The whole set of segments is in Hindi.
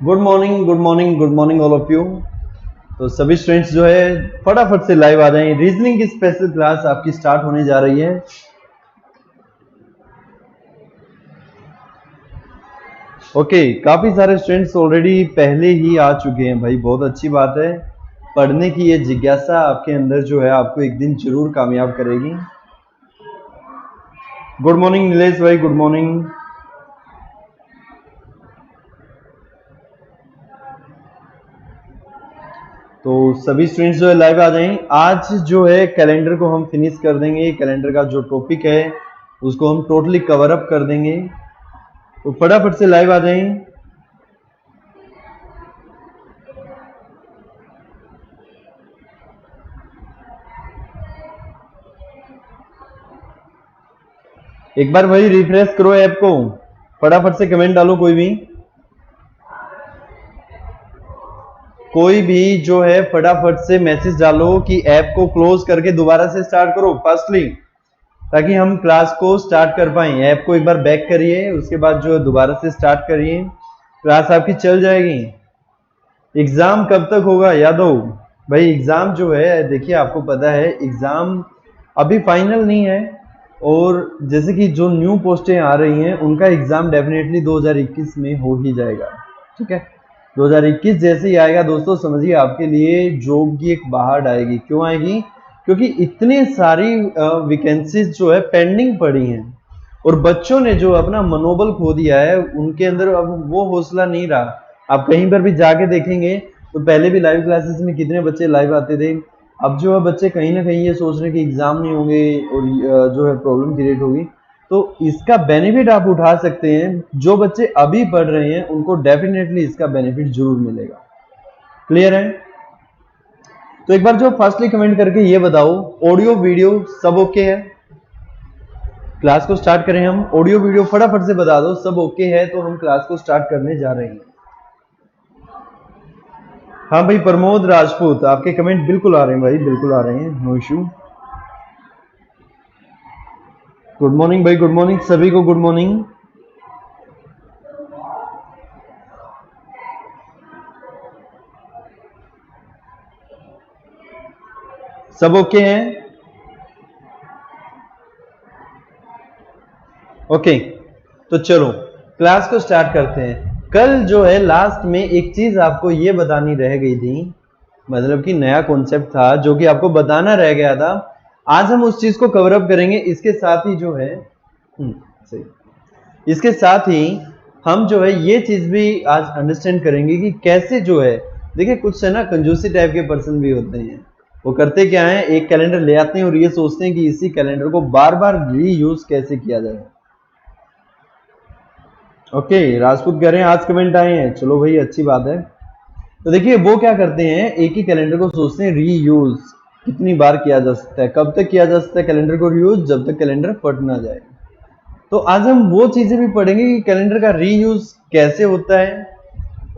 Good morning good morning good morning all of you. तो सभी स्टूडेंट्स जो है फटाफट से लाइव आ जाएं। रीजनिंग की स्पेशल क्लास आपकी स्टार्ट होने जा रही है। ओके, काफी सारे स्टूडेंट्स ऑलरेडी पहले ही आ चुके हैं भाई, बहुत अच्छी बात है। पढ़ने की ये जिज्ञासा आपके अंदर जो है आपको एक दिन जरूर कामयाब करेगी। गुड मॉर्निंग नीलेश भाई, गुड मॉर्निंग। तो सभी स्टूडेंट्स जो है लाइव आ जाएं। आज जो है कैलेंडर को हम फिनिश कर देंगे। कैलेंडर का जो टॉपिक है उसको हम टोटली कवर अप कर देंगे। तो फटाफट से लाइव आ जाएं। एक बार भाई रिफ्रेश करो ऐप को, फटाफट से कमेंट डालो। कोई भी जो है फटाफट से मैसेज डालो कि ऐप को क्लोज करके दोबारा से स्टार्ट करो फर्स्टली, ताकि हम क्लास को स्टार्ट कर पाए। ऐप को एक बार बैक करिए, उसके बाद जो है दोबारा से स्टार्ट करिए, क्लास आपकी चल जाएगी। एग्जाम कब तक होगा यादव भाई? एग्जाम जो है देखिए, आपको पता है एग्जाम अभी फाइनल नहीं है, और जैसे कि जो न्यू पोस्टें आ रही हैं उनका एग्जाम डेफिनेटली 2021 में हो ही जाएगा। ठीक है, 2021 जैसे ही आएगा दोस्तों, समझिए आपके लिए जॉब की एक बहार आएगी। क्यों आएगी? क्योंकि इतने सारी वैकेंसीज जो है पेंडिंग पड़ी हैं, और बच्चों ने जो अपना मनोबल खो दिया है, उनके अंदर अब वो हौसला नहीं रहा। आप कहीं पर भी जाके देखेंगे तो पहले भी लाइव क्लासेस में कितने बच्चे लाइव आते थे, अब जो है बच्चे कहीं ना कहीं ये सोच रहे हैं कि एग्जाम नहीं होंगे और जो है प्रॉब्लम क्रिएट होगी। तो इसका बेनिफिट आप उठा सकते हैं। जो बच्चे अभी पढ़ रहे हैं उनको डेफिनेटली इसका बेनिफिट जरूर मिलेगा। क्लियर है? तो एक बार जो फर्स्टली कमेंट करके ये बताओ, ऑडियो वीडियो सब ओके है? क्लास को स्टार्ट करें हम। ऑडियो वीडियो फटाफट से बता दो, सब ओके है तो हम क्लास को स्टार्ट करने जा रहे हैं। हाँ भाई प्रमोद राजपूत, आपके कमेंट बिल्कुल आ रहे हैं भाई, बिल्कुल आ रहे हैं, नो इशू। गुड मॉर्निंग भाई, गुड मॉर्निंग सभी को, गुड मॉर्निंग। सब ओके हैं? ओके, तो चलो क्लास को स्टार्ट करते हैं। कल जो है लास्ट में एक चीज आपको ये बतानी रह गई थी, मतलब कि नया कॉन्सेप्ट था जो कि आपको बताना रह गया था। आज हम उस चीज को कवर अप करेंगे। इसके साथ ही जो है सही, इसके साथ ही हम जो है ये चीज भी आज अंडरस्टैंड करेंगे कि कैसे जो है, देखिए कुछ है ना कंजूसी टाइप के पर्सन भी होते हैं। वो करते क्या है, एक कैलेंडर ले आते हैं और ये सोचते हैं कि इसी कैलेंडर को बार बार रीयूज कैसे किया जाए। ओके, राजपूत कह रहे हैं आज कमेंट आए हैं, चलो भाई अच्छी बात है। तो देखिए वो क्या करते हैं, एक ही कैलेंडर को सोचते हैं रीयूज कितनी बार किया जा सकता है, कब तक किया जा सकता है कैलेंडर को रीयूज, जब तक कैलेंडर फट ना जाए। तो आज हम वो चीजें भी पढ़ेंगे कि कैलेंडर का रीयूज कैसे होता है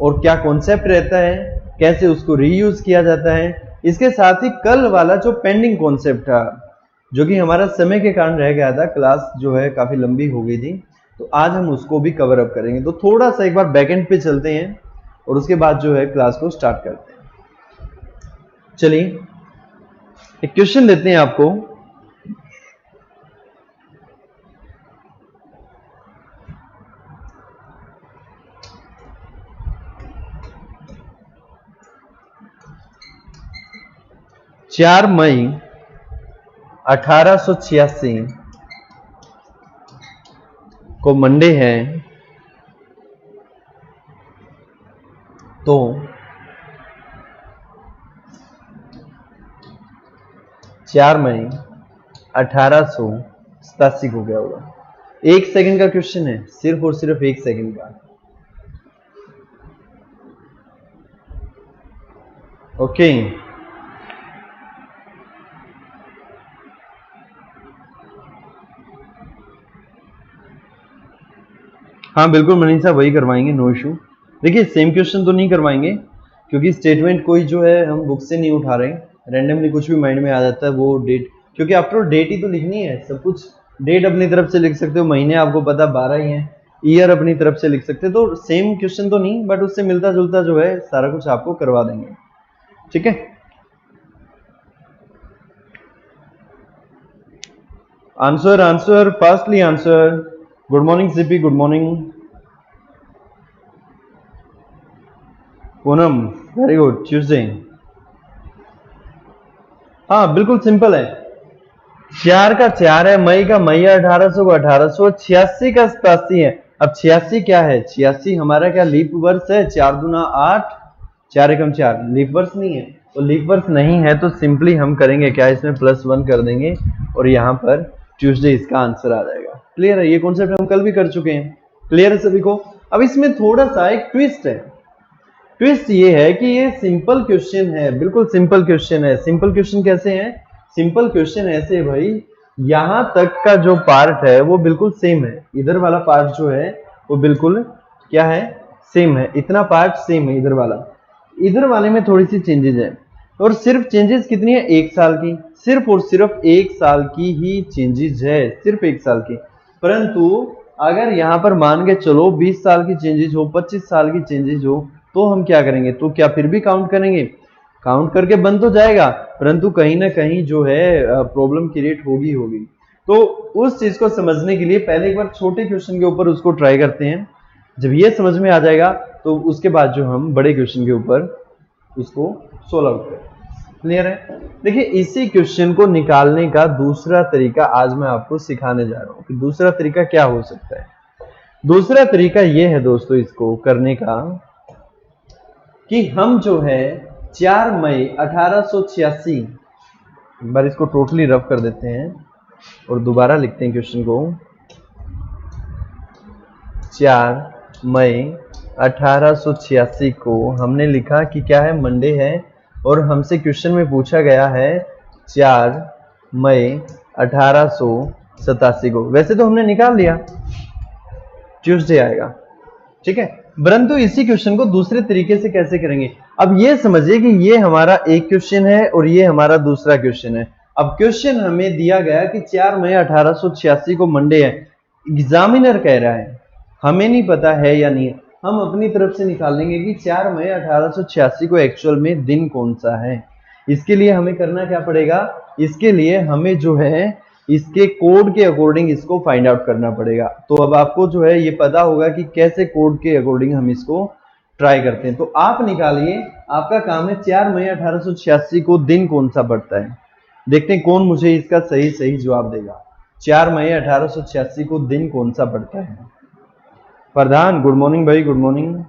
और क्या कॉन्सेप्ट रहता है, कैसे उसको रीयूज किया जाता है। इसके साथ ही कल वाला जो पेंडिंग कॉन्सेप्ट था, जो कि हमारा समय के कारण रह गया था, क्लास जो है काफी लंबी हो गई थी, तो आज हम उसको भी कवर अप करेंगे। तो थोड़ा सा एक बार बैकएंड पे चलते हैं और उसके बाद जो है क्लास को स्टार्ट करते हैं। चलिए एक क्वेश्चन देते हैं आपको। चार मई 1886 को मंडे है, तो 4 मई 1887 को क्या होगा? 1 सेकंड का क्वेश्चन है, सिर्फ और सिर्फ 1 सेकंड का। ओके, हाँ बिल्कुल मनीषा, वही करवाएंगे, नो इशू। देखिए सेम क्वेश्चन तो नहीं करवाएंगे, क्योंकि स्टेटमेंट कोई जो है हम बुक से नहीं उठा रहे, रैंडमली कुछ भी माइंड में आ जाता है वो डेट, क्योंकि आफ्टर डेट ही तो लिखनी है सब कुछ। डेट अपनी तरफ से लिख सकते हो, महीने आपको पता 12 ही हैं, ईयर अपनी तरफ से लिख सकते हैं। तो सेम क्वेश्चन तो नहीं, बट उससे मिलता जुलता जो है सारा कुछ आपको करवा देंगे। ठीक है, answer answer fastly answer. Good morning CP, good morning Poonam, very good. Tuesday, हाँ बिल्कुल सिंपल है। 4 का 4 है, मई का मई है, 1800 का 1800, 86 का 87 है। अब 86 क्या है? 86 हमारा क्या लीप वर्ष है? 4 दूना 8, 4 एकम 4, लीप वर्ष नहीं है। तो लीप वर्ष नहीं है तो सिंपली हम करेंगे क्या, इसमें +1 कर देंगे और यहाँ पर ट्यूसडे इसका आंसर आ जाएगा। क्लियर है? ये कॉन्सेप्ट हम कल भी कर चुके हैं। क्लियर है सभी को? अब इसमें थोड़ा सा एक ट्विस्ट है। ट्विस्ट ये है कि ये सिंपल क्वेश्चन है, बिल्कुल सिंपल क्वेश्चन है। सिंपल क्वेश्चन कैसे है? सिंपल क्वेश्चन ऐसे है भाई, यहां तक का जो पार्ट है वो बिल्कुल सेम है। इधर वाला पार्ट जो है वो बिल्कुल क्या है? सेम है। इतना पार्ट सेम है इधर वाला। इधर वाले में थोड़ी सी चेंजेस है और सिर्फ चेंजेस कितनी है? 1 साल की। सिर्फ और सिर्फ 1 साल की ही चेंजेस है, सिर्फ 1 साल की। परंतु अगर यहाँ पर मान के चलो 20 साल की चेंजेस हो, 25 साल की चेंजेस हो, तो हम क्या करेंगे? तो क्या फिर भी काउंट करेंगे? काउंट करके बन तो जाएगा, परंतु कहीं ना कहीं जो है प्रॉब्लम क्रिएट होगी। तो उस चीज को समझने के लिए पहले एक बार छोटे क्वेश्चन के ऊपर उसको ट्राई करते हैं। जब ये समझ में आ जाएगा तो उसके बाद जो हम बड़े क्वेश्चन के ऊपर उसको सोल्व आउट करें। क्लियर है? देखिए, इसी क्वेश्चन को निकालने का दूसरा तरीका आज मैं आपको सिखाने जा रहा हूं कि दूसरा तरीका क्या हो सकता है। दूसरा तरीका ये है दोस्तों इसको करने का कि हम जो है 4 मई 1886, एक बार इसको टोटली रफ कर देते हैं और दोबारा लिखते हैं क्वेश्चन को। 4 मई 1886 को हमने लिखा कि क्या है? मंडे है और हमसे क्वेश्चन में पूछा गया है 4 मई 1887 को। वैसे तो हमने निकाल लिया, ट्यूसडे आएगा। ठीक है, परंतु इसी क्वेश्चन को दूसरे तरीके से कैसे करेंगे? अब ये समझिए कि ये हमारा एक क्वेश्चन है और ये हमारा दूसरा क्वेश्चन है। अब क्वेश्चन हमें दिया गया कि 4 मई 1886 को मंडे है। एग्जामिनर कह रहा है, हमें नहीं पता है या नहीं है। हम अपनी तरफ से निकालेंगे कि 4 मई 1886 को एक्चुअल में दिन कौन सा है। इसके लिए हमें करना क्या पड़ेगा? इसके लिए हमें जो है इसके कोड के अकॉर्डिंग इसको फाइंड आउट करना पड़ेगा। तो अब आपको जो है ये पता होगा कि कैसे कोड के अकॉर्डिंग हम इसको ट्राई करते हैं। तो आप निकालिए, आपका काम है 4 मई 1886 को दिन कौन सा पड़ता है। देखते हैं कौन मुझे इसका सही जवाब देगा। 4 मई 1886 को दिन कौन सा पड़ता है? प्रधान, गुड मॉर्निंग भाई, गुड मॉर्निंग।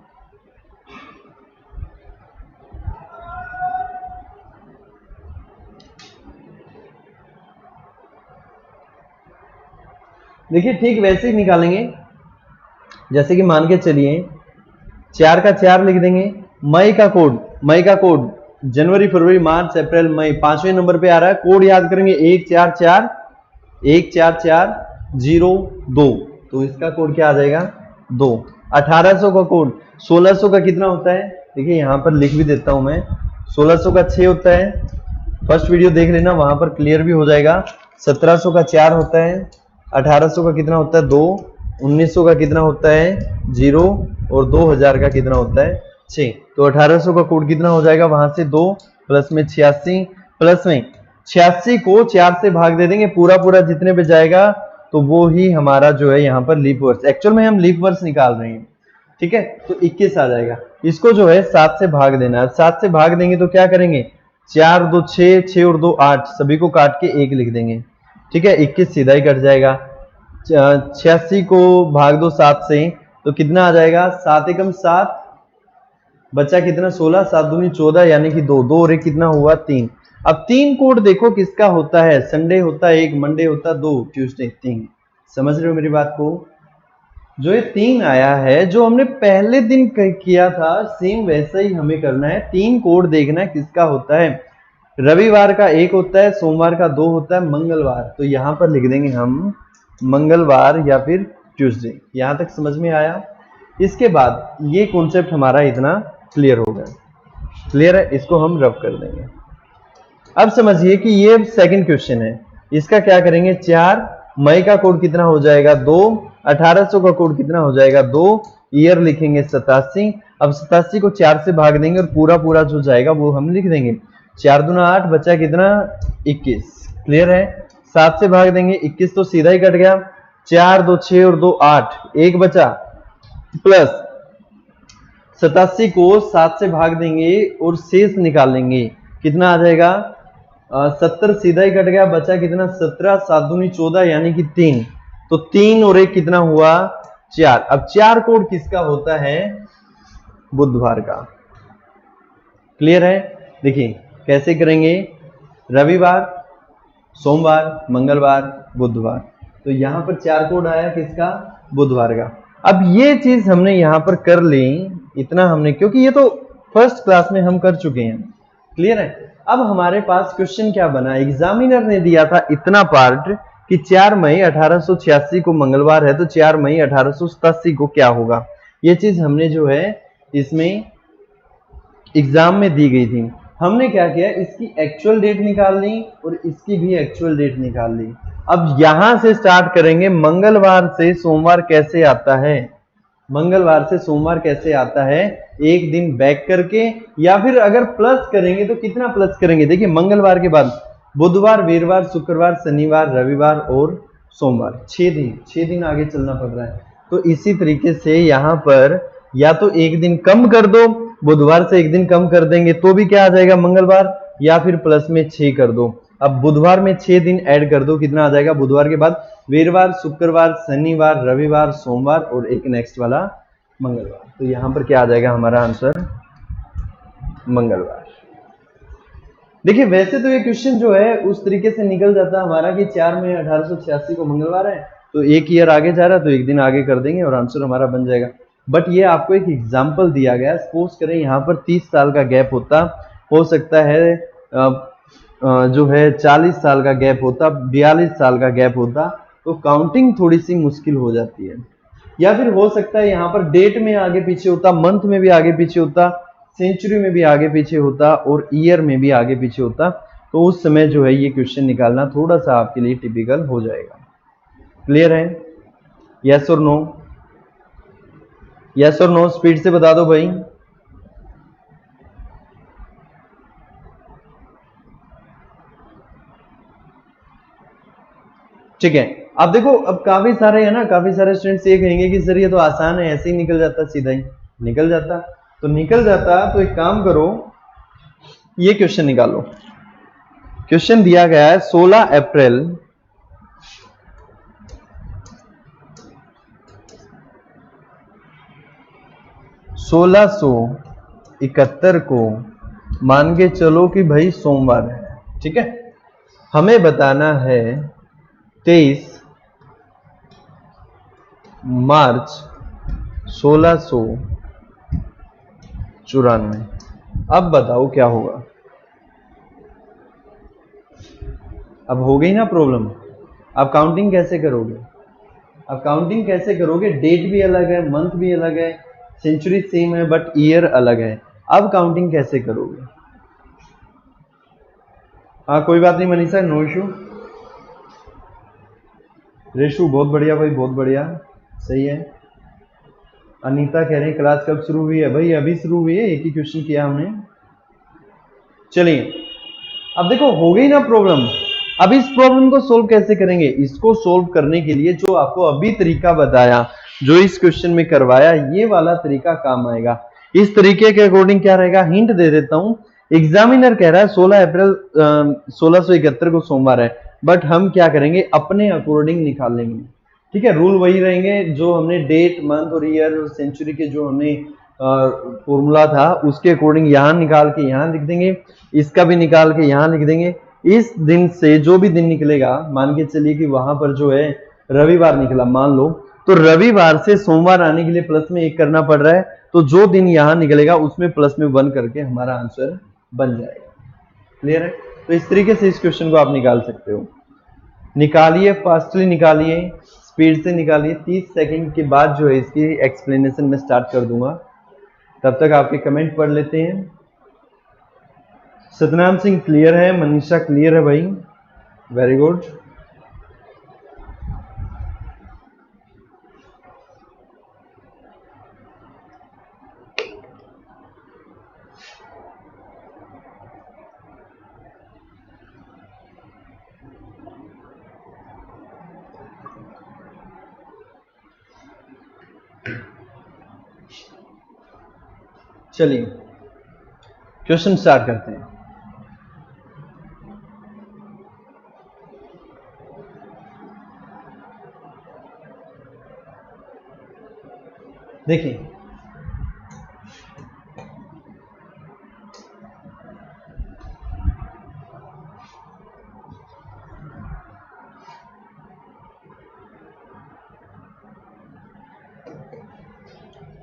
देखिए, ठीक वैसे ही निकालेंगे जैसे कि मान के चलिए 4 का 4 लिख देंगे। मई का कोड जनवरी, फरवरी, मार्च, अप्रैल, मई 5वें नंबर पे आ रहा है। कोड याद करेंगे 144002। तो इसका कोड क्या आ जाएगा? 2। 1800 का कोड, 1600 का कितना होता है? देखिए यहां पर लिख भी देता हूं मैं। 1600 का 6 होता है। फर्स्ट वीडियो देख लेना, वहां पर क्लियर भी हो जाएगा। 1700 का 4 होता है। 1800 का कितना होता है? 2। 1900 का कितना होता है? 0। और 2000 का कितना होता है? 6। तो 1800 का कोड कितना हो जाएगा? वहां से 2 प्लस में 86, प्लस में 86 को 4 से भाग दे देंगे। पूरा जितने पे जाएगा तो वो ही हमारा जो है यहाँ पर लीप वर्ष। एक्चुअल में हम लीप वर्ष निकाल रहे हैं। ठीक है, तो 21 आ जाएगा। इसको जो है 7 से भाग देना है। 7 से भाग देंगे तो क्या करेंगे? 4 2 6, 6 और 2 8, सभी को काट के 1 लिख देंगे। ठीक है, 21 सीधा ही कट जाएगा। 86 को भाग दो 7 से तो कितना आ जाएगा? 7 एकम 7, बचा कितना? 16, 7 दूनी 14, यानी कि 2 और 1 कितना हुआ? 3। अब 3 कोड देखो किसका होता है? संडे होता है 1, मंडे होता है 2, ट्यूसडे 3। समझ रहे हो मेरी बात को? जो ये 3 आया है, जो हमने पहले दिन किया था, सेम वैसा ही हमें करना है। 3 कोड देखना है किसका होता है। रविवार का 1 होता है, सोमवार का 2 होता है, मंगलवार, तो यहां पर लिख देंगे हम मंगलवार या फिर ट्यूसडे। यहां तक समझ में आया? इसके बाद ये कॉन्सेप्ट हमारा इतना क्लियर हो गया। क्लियर है? इसको हम रफ कर देंगे। अब समझिए कि ये सेकंड क्वेश्चन है। इसका क्या करेंगे? 4 मई का कोड कितना हो जाएगा? 2। 1800 का कोड कितना हो जाएगा 2, ईयर लिखेंगे 87। अब 87 को 4 से भाग देंगे और पूरा पूरा जो जाएगा वो हम लिख देंगे। 4 दूना 8, बचा कितना 21। क्लियर है। 7 से भाग देंगे, 21 तो सीधा ही कट गया। 4 2 6 और 2 8, 1 बचा, प्लस 87 को 7 से भाग देंगे और शेष निकाल लेंगे, कितना आ जाएगा 70, सीधा ही कट गया। बचा कितना 17, 7 दूनी 14 यानी कि 3। तो 3 और 1 कितना हुआ 4। अब 4 कोड किसका होता है बुधवार का। क्लियर है। देखिए कैसे करेंगे, रविवार, सोमवार, मंगलवार, बुधवार। तो यहां पर 4 कोड आया किसका बुधवार का। अब ये चीज हमने यहां पर कर ली, इतना हमने, क्योंकि ये तो फर्स्ट क्लास में हम कर चुके हैं। क्लियर है। अब हमारे पास क्वेश्चन क्या बना, एग्जामिनर ने दिया था इतना पार्ट कि 4 मई 1886 को मंगलवार है तो 4 मई 1887 को क्या होगा। ये चीज हमने जो है इसमें एग्जाम में दी गई थी। हमने क्या किया, इसकी एक्चुअल डेट निकाल ली और इसकी भी एक्चुअल डेट निकाल ली। अब यहां से स्टार्ट करेंगे, मंगलवार से सोमवार कैसे आता है, मंगलवार से सोमवार कैसे आता है, एक दिन बैक करके, या फिर अगर प्लस करेंगे तो कितना प्लस करेंगे। देखिए मंगलवार के बाद बुधवार, वीरवार, शुक्रवार, शनिवार, रविवार और सोमवार, 6 दिन आगे चलना पड़ रहा है। तो इसी तरीके से यहां पर या तो एक दिन कम कर दो, बुधवार से एक दिन कम कर देंगे तो भी क्या आ जाएगा मंगलवार, या फिर प्लस में 6 कर दो। अब बुधवार में 6 दिन ऐड कर दो, कितना आ जाएगा, बुधवार के बाद वीरवार, शुक्रवार, शनिवार, रविवार, सोमवार और एक नेक्स्ट वाला मंगलवार। तो यहां पर क्या आ जाएगा हमारा आंसर मंगलवार। देखिए वैसे तो ये क्वेश्चन जो है उस तरीके से निकल जाता हमारा कि 4 मई 1886 को मंगलवार है तो एक ईयर आगे जा रहा है तो एक दिन आगे कर देंगे और आंसर हमारा बन जाएगा। बट ये आपको एक एग्जाम्पल दिया गया, सपोज करें यहाँ पर 30 साल का गैप होता, हो सकता है जो है 40 साल का गैप होता, 42 साल का गैप होता, तो काउंटिंग थोड़ी सी मुश्किल हो जाती है। या फिर हो सकता है यहाँ पर डेट में आगे पीछे होता, मंथ में भी आगे पीछे होता, सेंचुरी में भी आगे पीछे होता और ईयर में भी आगे पीछे होता, तो उस समय जो है ये क्वेश्चन निकालना थोड़ा सा आपके लिए टिपिकल हो जाएगा। क्लियर है। यस और नो, यस और नो, स्पीड से बता दो भाई। ठीक है। अब देखो अब काफी सारे है ना, काफी सारे स्टूडेंट्स ये कहेंगे कि सर ये तो आसान है, ऐसे ही निकल जाता, सीधा ही निकल जाता। तो निकल जाता तो एक काम करो, ये क्वेश्चन निकालो। क्वेश्चन दिया गया है 16 अप्रैल 1671 को मान के चलो कि भाई सोमवार है, ठीक है। हमें बताना है 23 मार्च 1694। अब बताओ क्या होगा। अब हो गई ना प्रॉब्लम। अब काउंटिंग कैसे करोगे, अब काउंटिंग कैसे करोगे, डेट भी अलग है, मंथ भी अलग है, सेंचुरी सेम है बट ईयर अलग है। अब काउंटिंग कैसे करोगे। हाँ कोई बात नहीं मनीषा, नो इशू। रेशु बहुत बढ़िया भाई, बहुत बढ़िया, सही है। अनीता कह रहे हैं क्लास कब शुरू हुई है, भाई अभी शुरू हुई है, एक ही क्वेश्चन किया हमने। चलिए अब देखो हो गई ना प्रॉब्लम। अब इस प्रॉब्लम को सोल्व कैसे करेंगे, इसको सोल्व करने के लिए जो आपको अभी तरीका बताया, जो इस क्वेश्चन में करवाया, ये वाला तरीका काम आएगा। इस तरीके के अकॉर्डिंग क्या रहेगा, हिंट दे देता हूं। एग्जामिनर कह रहा है 16 अप्रैल 1671 को सोमवार है, बट हम क्या करेंगे अपने अकॉर्डिंग निकाल लेंगे। ठीक है, रूल वही रहेंगे जो हमने डेट, मंथ और ईयर और सेंचुरी के जो हमने फॉर्मूला था उसके अकॉर्डिंग यहां निकाल के यहां लिख देंगे, इसका भी निकाल के यहां लिख देंगे। इस दिन से जो भी दिन निकलेगा, मान के चलिए कि वहां पर जो है रविवार निकला मान लो, तो रविवार से सोमवार आने के लिए प्लस में 1 करना पड़ रहा है, तो जो दिन यहां निकलेगा उसमें प्लस में 1 करके हमारा आंसर बन जाएगा। क्लियर है। तो इस तरीके से इस क्वेश्चन को आप निकाल सकते हो। निकालिए, फास्टली निकालिए, स्पीड से निकालिए। 30 सेकंड के बाद जो है इसकी एक्सप्लेनेशन में स्टार्ट कर दूंगा, तब तक आपके कमेंट पढ़ लेते हैं। सतनाम सिंह क्लियर है, मनीषा क्लियर है भाई, वेरी गुड। चलिए क्वेश्चन स्टार्ट करते हैं। देखिए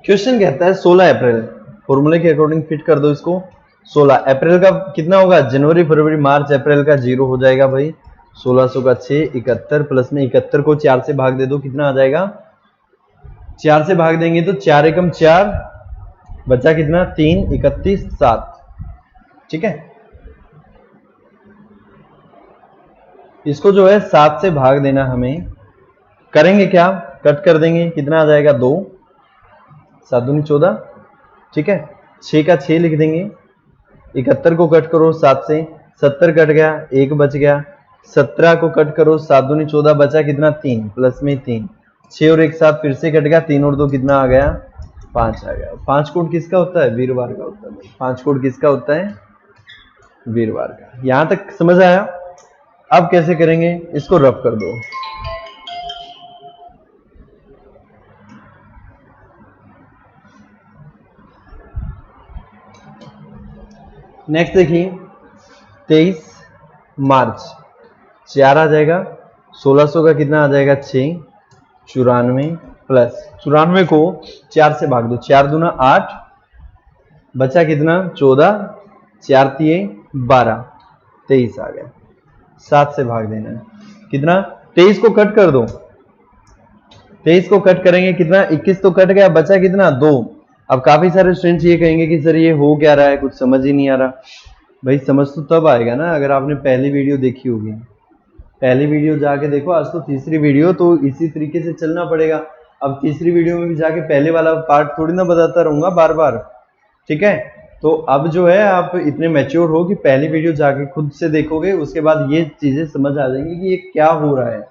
क्वेश्चन कहता है 16 अप्रैल, फॉर्मूले के अकॉर्डिंग फिट कर दो इसको। 16 अप्रैल का कितना होगा, जनवरी फरवरी मार्च अप्रैल का 0 हो जाएगा भाई। 1600 का 6, 71 प्लस में 71 को 4 से भाग दे दो, कितना आ जाएगा, 4 से भाग देंगे तो 4 एकम 4, बचा कितना 3, 31, 7। ठीक है, इसको जो है 7 से भाग देना हमें, करेंगे क्या, कट कर देंगे, कितना आ जाएगा 2, 7 दूनी 14। ठीक है, 6 का 6 लिख देंगे, 71 को कट करो 7 से, 70 कट गया, 1 बच गया। 17 को कट करो, 7 दूनी 14, बचा कितना 3 प्लस में 3, 6 और 1 7 फिर से कट गया, 3 और 2 कितना आ गया 5 आ गया। 5 कोड किसका होता है, वीरवार का होता है। 5 कोड किसका होता है, वीरवार का। यहां तक समझ आया। अब कैसे करेंगे, इसको रफ कर दो। नेक्स्ट देखिए 23 मार्च, 4 आ जाएगा, 1600 का कितना आ जाएगा 6, 94 प्लस 94 को 4 से भाग दो, 4 दूना 8, बचा कितना 14, 4 तिये 12, 23 आ गया। 7 से भाग देना है, कितना 23 को कट कर दो, 23 को कट करेंगे कितना 21 तो कट गया, बचा कितना 2। अब काफी सारे स्टूडेंट्स ये कहेंगे कि सर ये हो क्या रहा है, कुछ समझ ही नहीं आ रहा। भाई समझ तो तब आएगा ना अगर आपने पहली वीडियो देखी होगी। पहली वीडियो जाके देखो, आज तो तीसरी वीडियो, तो इसी तरीके से चलना पड़ेगा। अब तीसरी वीडियो में भी जाके पहले वाला पार्ट थोड़ी ना बताता रहूंगा बार बार। ठीक है, तो अब जो है आप इतने मैच्योर हो कि पहली वीडियो जाके खुद से देखोगे, उसके बाद ये चीजें समझ आ जाएंगी कि ये क्या हो रहा है।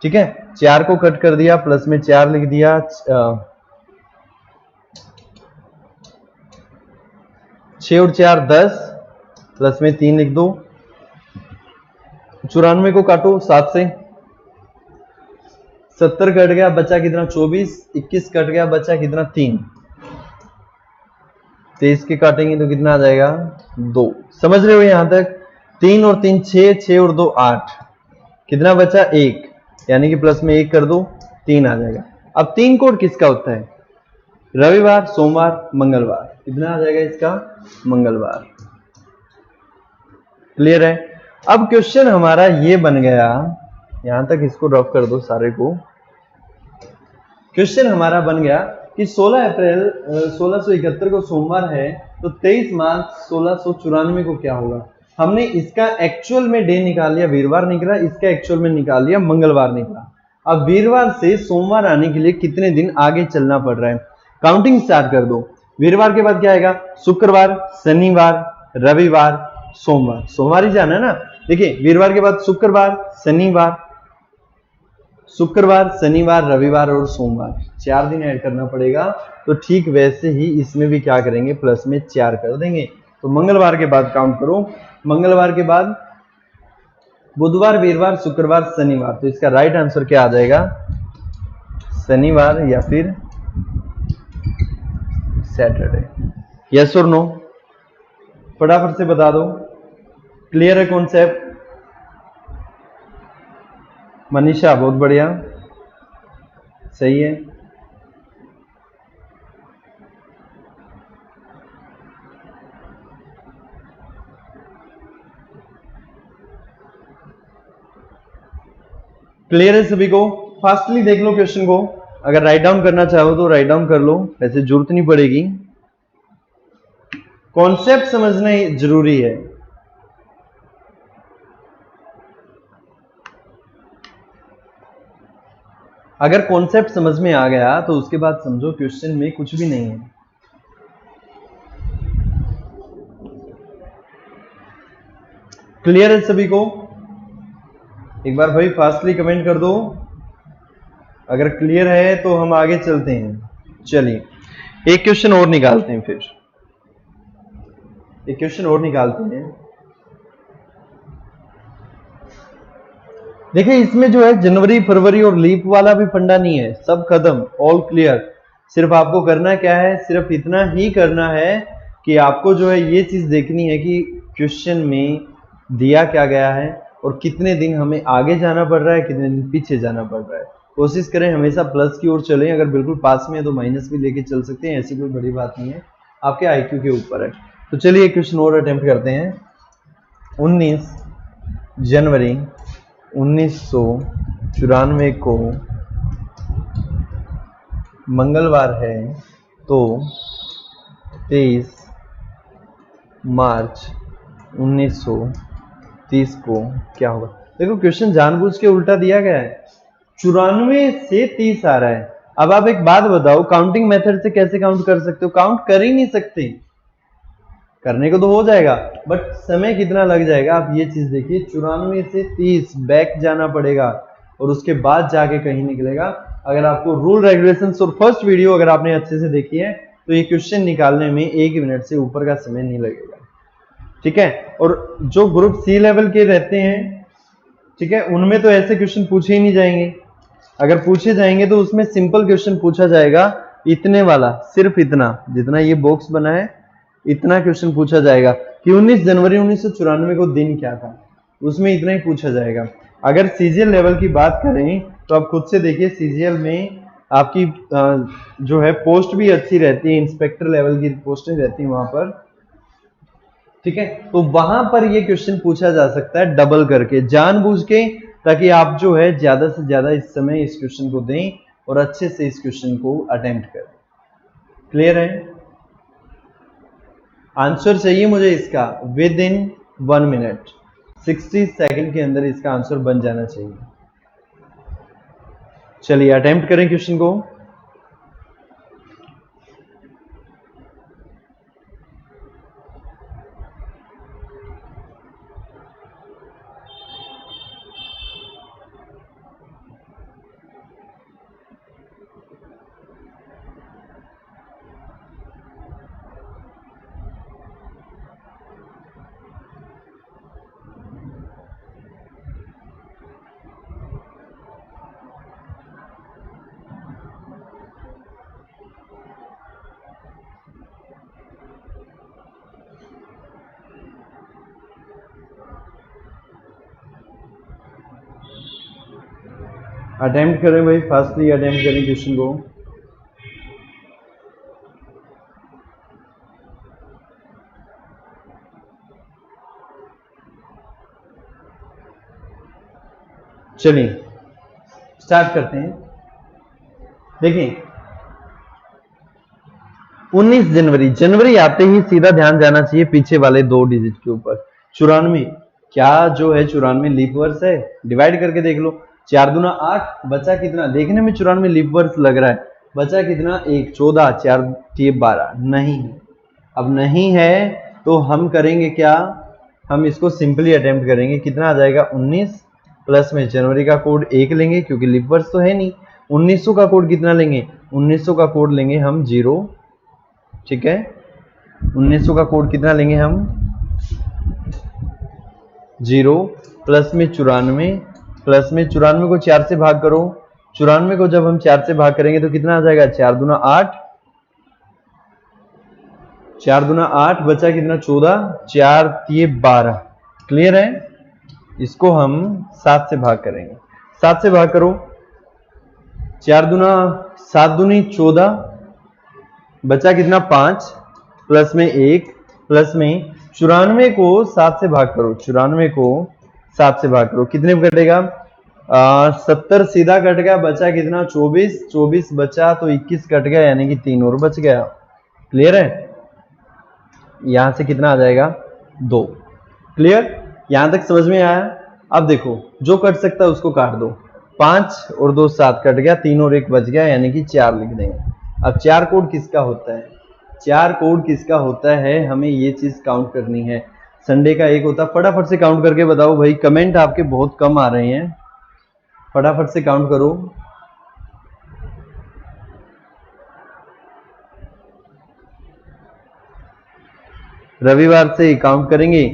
ठीक है, 4 को कट कर दिया, प्लस में 4 लिख दिया, 6 और 4 10, प्लस में 3 लिख दो। 94 को काटो 7 से, 70 कट गया, बचा कितना 24, 21 कट गया, बचा कितना 3, 23 के काटेंगे तो कितना आ जाएगा 2। समझ रहे हो यहां तक, 3 और 3 6, 6 और 2 8, कितना बचा 1, यानी कि प्लस में 1 कर दो, 3 आ जाएगा। अब 3 कोड किसका होता है, रविवार सोमवार मंगलवार, कितना आ जाएगा इसका मंगलवार। क्लियर है। अब क्वेश्चन हमारा ये बन गया, यहां तक इसको रफ कर दो सारे को। क्वेश्चन हमारा बन गया कि 16 अप्रैल 1671 को सोमवार है, तो 23 मार्च 1694 को क्या होगा। हमने इसका एक्चुअल में डे निकाल लिया, वीरवार निकला, इसका एक्चुअल में निकाल लिया मंगलवार निकला। अब वीरवार से सोमवार आने के लिए कितने दिन आगे चलना पड़ रहा है, काउंटिंग स्टार्ट कर दो। वीरवार के बाद क्या आएगा, शुक्रवार शनिवार रविवार सोमवार, सोमवार ही जाना है ना। देखिए वीरवार के बाद शुक्रवार शनिवार रविवार और सोमवार, 4 दिन ऐड करना पड़ेगा। तो ठीक वैसे ही इसमें भी क्या करेंगे, प्लस में 4 कर देंगे। तो मंगलवार के बाद काउंट करो, मंगलवार के बाद बुधवार वीरवार शुक्रवार शनिवार, तो इसका राइट आंसर क्या आ जाएगा, शनिवार या फिर सैटरडे। यस और नो, फटाफट से बता दो। क्लियर है कॉन्सेप्ट। मनीषा बहुत बढ़िया, सही है। क्लियर है सभी को। फास्टली देख लो क्वेश्चन को, अगर राइट डाउन करना चाहो तो राइट डाउन कर लो, वैसे जरूरत नहीं पड़ेगी। कॉन्सेप्ट समझना जरूरी है। अगर कॉन्सेप्ट समझ में आ गया तो उसके बाद समझो क्वेश्चन में कुछ भी नहीं है। क्लियर है सभी को। एक बार भाई फास्टली कमेंट कर दो, अगर क्लियर है तो हम आगे चलते हैं। चलिए एक क्वेश्चन और निकालते हैं, फिर एक क्वेश्चन और निकालते हैं। देखिए इसमें जो है जनवरी फरवरी और लीप वाला भी फंडा नहीं है, सब खत्म, ऑल क्लियर। सिर्फ आपको करना क्या है, सिर्फ इतना ही करना है कि आपको जो है ये चीज देखनी है कि क्वेश्चन में दिया क्या गया है और कितने दिन हमें आगे जाना पड़ रहा है, कितने दिन पीछे जाना पड़ रहा है। कोशिश करें हमेशा प्लस की ओर चलें, अगर बिल्कुल पास में है तो माइनस भी लेके चल सकते हैं, ऐसी कोई बड़ी बात नहीं है, आपके आईक्यू के ऊपर है। तो चलिए एक क्वेश्चन और अटेम्प्ट करते हैं। 19 जनवरी 1994 को मंगलवार है, तो 23 मार्च 1930 को क्या होगा। देखो क्वेश्चन जानबूझ के उल्टा दिया गया है, 94 से 30 आ रहा है। अब आप एक बात बताओ, काउंटिंग मेथड से कैसे काउंट कर सकते हो? काउंट कर ही नहीं सकते। करने को तो हो जाएगा बट समय कितना लग जाएगा, आप ये चीज देखिए। 94 से 30 बैक जाना पड़ेगा और उसके बाद जाके कहीं निकलेगा। अगर आपको रूल रेगुलेशंस और फर्स्ट वीडियो अगर आपने अच्छे से देखी है तो ये क्वेश्चन निकालने में 1 मिनट से ऊपर का समय नहीं लगेगा, ठीक है। और जो ग्रुप सी लेवल के रहते हैं, ठीक है, उनमें तो ऐसे क्वेश्चन पूछे ही नहीं जाएंगे। अगर पूछे जाएंगे तो उसमें सिंपल क्वेश्चन पूछा जाएगा, इतने वाला, सिर्फ इतना जितना ये बॉक्स बना है इतना क्वेश्चन पूछा जाएगा कि 19 जनवरी 1994 को दिन क्या था, उसमें इतना ही पूछा जाएगा। अगर सीजीएल लेवल की बात करें तो आप खुद से देखिए, सीजीएल में आपकी जो है पोस्ट भी अच्छी रहती है, इंस्पेक्टर लेवल की पोस्टें रहती है वहां पर, ठीक है। तो वहां पर ये क्वेश्चन पूछा जा सकता है डबल करके, जानबूझ के, ताकि आप जो है ज्यादा से ज्यादा इस समय इस क्वेश्चन को दें और अच्छे से इस क्वेश्चन को अटेम्प्ट करें। क्लियर है? आंसर चाहिए मुझे इसका विद इन 1 मिनट, 60 सेकंड के अंदर इसका आंसर बन जाना चाहिए। चलिए अटेम्प्ट करें क्वेश्चन को। अटेम्प्ट करें भाई, फास्टली अटेम्प्ट करें क्वेश्चन को। चलिए स्टार्ट करते हैं। देखिए 19 जनवरी, जनवरी आते ही सीधा ध्यान जाना चाहिए पीछे वाले 2 डिजिट के ऊपर। 94 क्या जो है, 94 लीप वर्ष है, डिवाइड करके देख लो। 4 दूना 8, बचा कितना? देखने में 94 लीप वर्ष लग रहा है, बचा कितना? 1, 14, 4 12, नहीं है। अब नहीं है तो हम करेंगे क्या, हम इसको सिंपली अटेम्प्ट करेंगे। कितना आ जाएगा? 19 प्लस में जनवरी का कोड 1 लेंगे क्योंकि लीप वर्ष तो है नहीं। 1900 का कोड कितना लेंगे? 1900 का कोड लेंगे हम 0, ठीक है। 1900 का कोड कितना लेंगे हम? 0 प्लस में 94, प्लस में 94 को 4 से भाग करो। 94 को जब हम 4 से भाग करेंगे तो कितना आ जाएगा? 4 दूना 8, 4 दूना 8, बचा कितना? 14, 4 3 12। क्लियर है? इसको हम 7 से भाग करेंगे। 7 से भाग करो, 4 दूना 7 दूनी 14, बचा कितना? 5, प्लस में 1, प्लस में 94 को 7 से भाग करो। 94 को 7 से भाग करो, कितने में कटेगा? 70 सीधा कट गया, बचा कितना? 24, 24 बचा तो 21 कट गया, यानी कि 3 और बच गया। क्लियर है? यहां से कितना आ जाएगा? 2। क्लियर? यहां तक समझ में आया? अब देखो जो कट सकता है उसको काट दो। 5 और 2 7 कट गया, 3 और 1 बच गया, यानी कि 4 लिख देंगे। अब 4 कोड किसका होता है? 4 कोड किसका होता है, हमें ये चीज काउंट करनी है। संडे का 1 होता है। फटाफट से काउंट करके बताओ भाई, कमेंट आपके बहुत कम आ रहे हैं, फटाफट से काउंट करो। रविवार से काउंट करेंगे,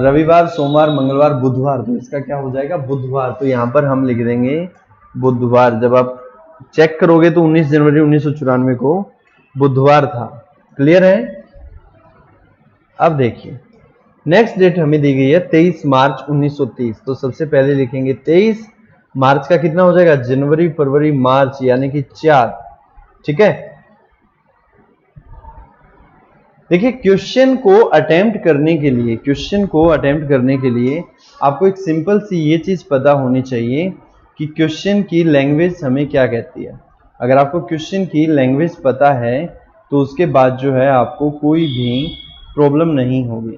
रविवार, सोमवार, मंगलवार, बुधवार, तो इसका क्या हो जाएगा बुधवार। तो यहाँ पर हम लिख देंगे बुधवार। जब आप चेक करोगे तो 19 जनवरी 1994 को बुधवार था। क्लियर है? अब देखिए नेक्स्ट डेट हमें दी गई है 23 मार्च 1930। तो सबसे पहले लिखेंगे 23 मार्च का कितना हो जाएगा, जनवरी, फरवरी, मार्च, यानी कि 4। ठीक है, देखिए क्वेश्चन को अटेम्प्ट करने के लिए आपको एक सिंपल सी ये चीज पता होनी चाहिए कि क्वेश्चन की लैंग्वेज हमें क्या कहती है। अगर आपको क्वेश्चन की लैंग्वेज पता है तो उसके बाद जो है आपको कोई भी प्रॉब्लम नहीं होगी।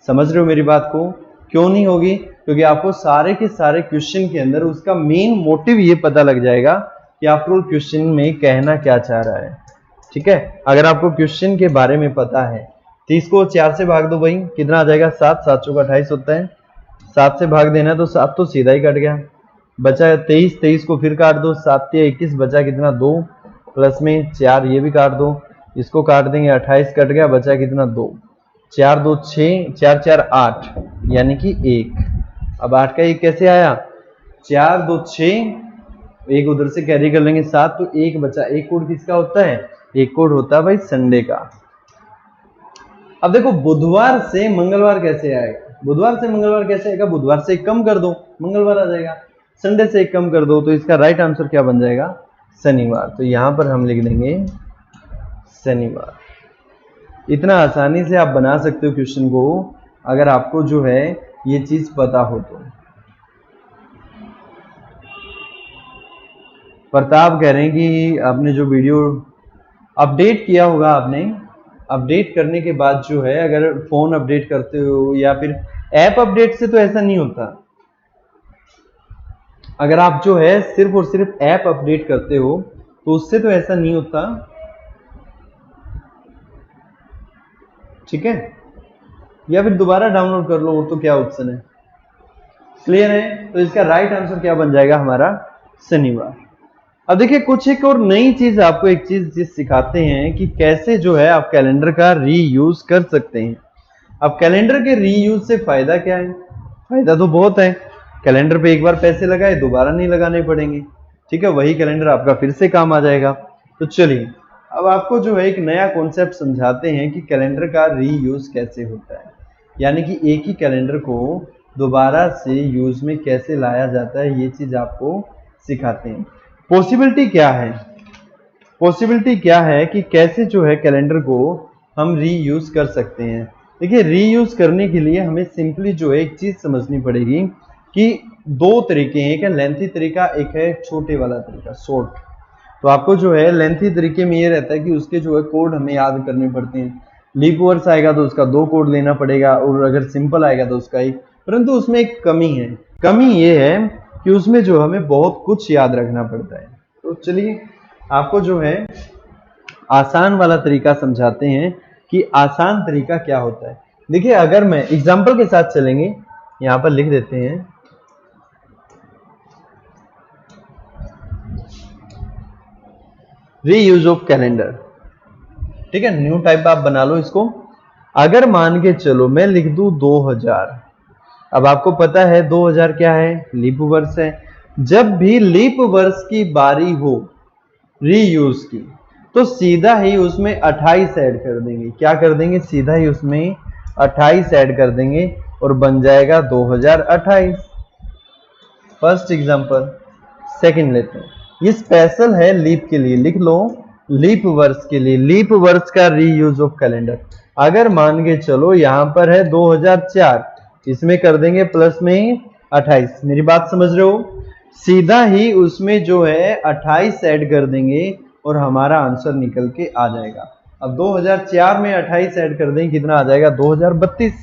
समझ रहे हो मेरी बात को? क्यों नहीं होगी? क्योंकि आपको सारे के सारे क्वेश्चन के अंदर उसका मेन मोटिव ये पता लग जाएगा कि आपको क्वेश्चन में कहना क्या चाह रहा है। ठीक है, अगर आपको क्वेश्चन के बारे में पता है 30 को 4 से भाग दो भाई, कितना आ जाएगा 7, 7 चौका 28 होता है। 7 से भाग देना तो 7 तो सीधा ही कट गया, बचा 23, 23 को फिर काट दो, 7 या 21, बचा कितना 2, प्लस में 4 ये भी काट दो, इसको काट देंगे 28 कट गया, बचा कितना 2, 4 2 6, 4 4 8, यानी कि 1। अब 8 का 1 कैसे आया, 4 2 6, एक उधर से कैरी कर लेंगे 7, तो 1 बचा। एक कोड किसका होता है, एक कोड होता है भाई संडे का। अब देखो बुधवार से मंगलवार कैसे आएगा, बुधवार से मंगलवार कैसे आएगा, बुधवार से 1 कम कर दो मंगलवार आ जाएगा, संडे से 1 कम कर दो, तो इसका राइट आंसर क्या बन जाएगा, शनिवार। तो यहां पर हम लिख देंगे शनिवार। इतना आसानी से आप बना सकते हो क्वेश्चन को, अगर आपको जो है ये चीज पता हो तो। प्रताप कह रहे हैं कि आपने जो वीडियो अपडेट किया होगा, आपने अपडेट करने के बाद जो है अगर फोन अपडेट करते हो या फिर ऐप अपडेट से तो ऐसा नहीं होता। अगर आप जो है सिर्फ और सिर्फ ऐप अपडेट करते हो तो उससे तो ऐसा नहीं होता। ठीक है, या फिर दोबारा डाउनलोड कर लो, वो तो क्या ऑप्शन है। क्लियर है? तो इसका राइट आंसर क्या बन जाएगा हमारा, शनिवार। अब देखिए कुछ एक और नई चीज, आपको एक चीज सिखाते हैं कि कैसे जो है आप कैलेंडर का रीयूज कर सकते हैं। अब कैलेंडर के रीयूज से फायदा क्या है, फायदा तो बहुत है। कैलेंडर पे एक बार पैसे लगाए दोबारा नहीं लगाने पड़ेंगे। ठीक है, वही कैलेंडर आपका फिर से काम आ जाएगा। तो चलिए अब आपको जो है एक नया कॉन्सेप्ट समझाते हैं कि कैलेंडर का रीयूज कैसे होता है, यानी कि एक ही कैलेंडर को दोबारा से यूज में कैसे लाया जाता है, ये चीज आपको सिखाते हैं। पॉसिबिलिटी क्या है, पॉसिबिलिटी क्या है कि कैसे जो है कैलेंडर को हम रीयूज कर सकते हैं। देखिए रीयूज करने के लिए हमें सिंपली जो है एक चीज समझनी पड़ेगी कि 2 तरीके हैं, एक है लेंथी तरीका, एक है छोटे वाला तरीका, शॉर्ट। तो आपको जो है लेंथी तरीके में ये रहता है कि उसके जो है कोड हमें याद करने पड़ते हैं। लीप वर्स आएगा तो उसका 2 कोड लेना पड़ेगा, और अगर सिंपल आएगा तो उसका 1। परंतु उसमें एक कमी है, कमी ये है कि उसमें जो हमें बहुत कुछ याद रखना पड़ता है। तो चलिए आपको जो है आसान वाला तरीका समझाते हैं कि आसान तरीका क्या होता है। देखिए अगर मैं एग्जांपल के साथ चलेंगे, यहां पर लिख देते हैं रीयूज ऑफ कैलेंडर। ठीक है, न्यू टाइप आप बना लो इसको। अगर मान के चलो मैं लिख दूं 2000, अब आपको पता है 2000 क्या है, लीप वर्ष है। जब भी लीप वर्ष की बारी हो रीयूज की, तो सीधा ही उसमें 28 ऐड कर देंगे। क्या कर देंगे, सीधा ही उसमें 28 ऐड कर देंगे और बन जाएगा 2028। First example. सेकंड लेते हैं, ये स्पेशल है लीप के लिए, लिख लो लीप वर्ष के लिए, लीप वर्ष का रीयूज ऑफ कैलेंडर। अगर मान के चलो यहां पर है 2004, इसमें कर देंगे प्लस में 28। मेरी बात समझ रहे हो? सीधा ही उसमें जो है 28 ऐड कर देंगे और हमारा आंसर निकल के आ जाएगा। अब 2004 में 28 ऐड कर देंगे, कितना आ जाएगा 2032।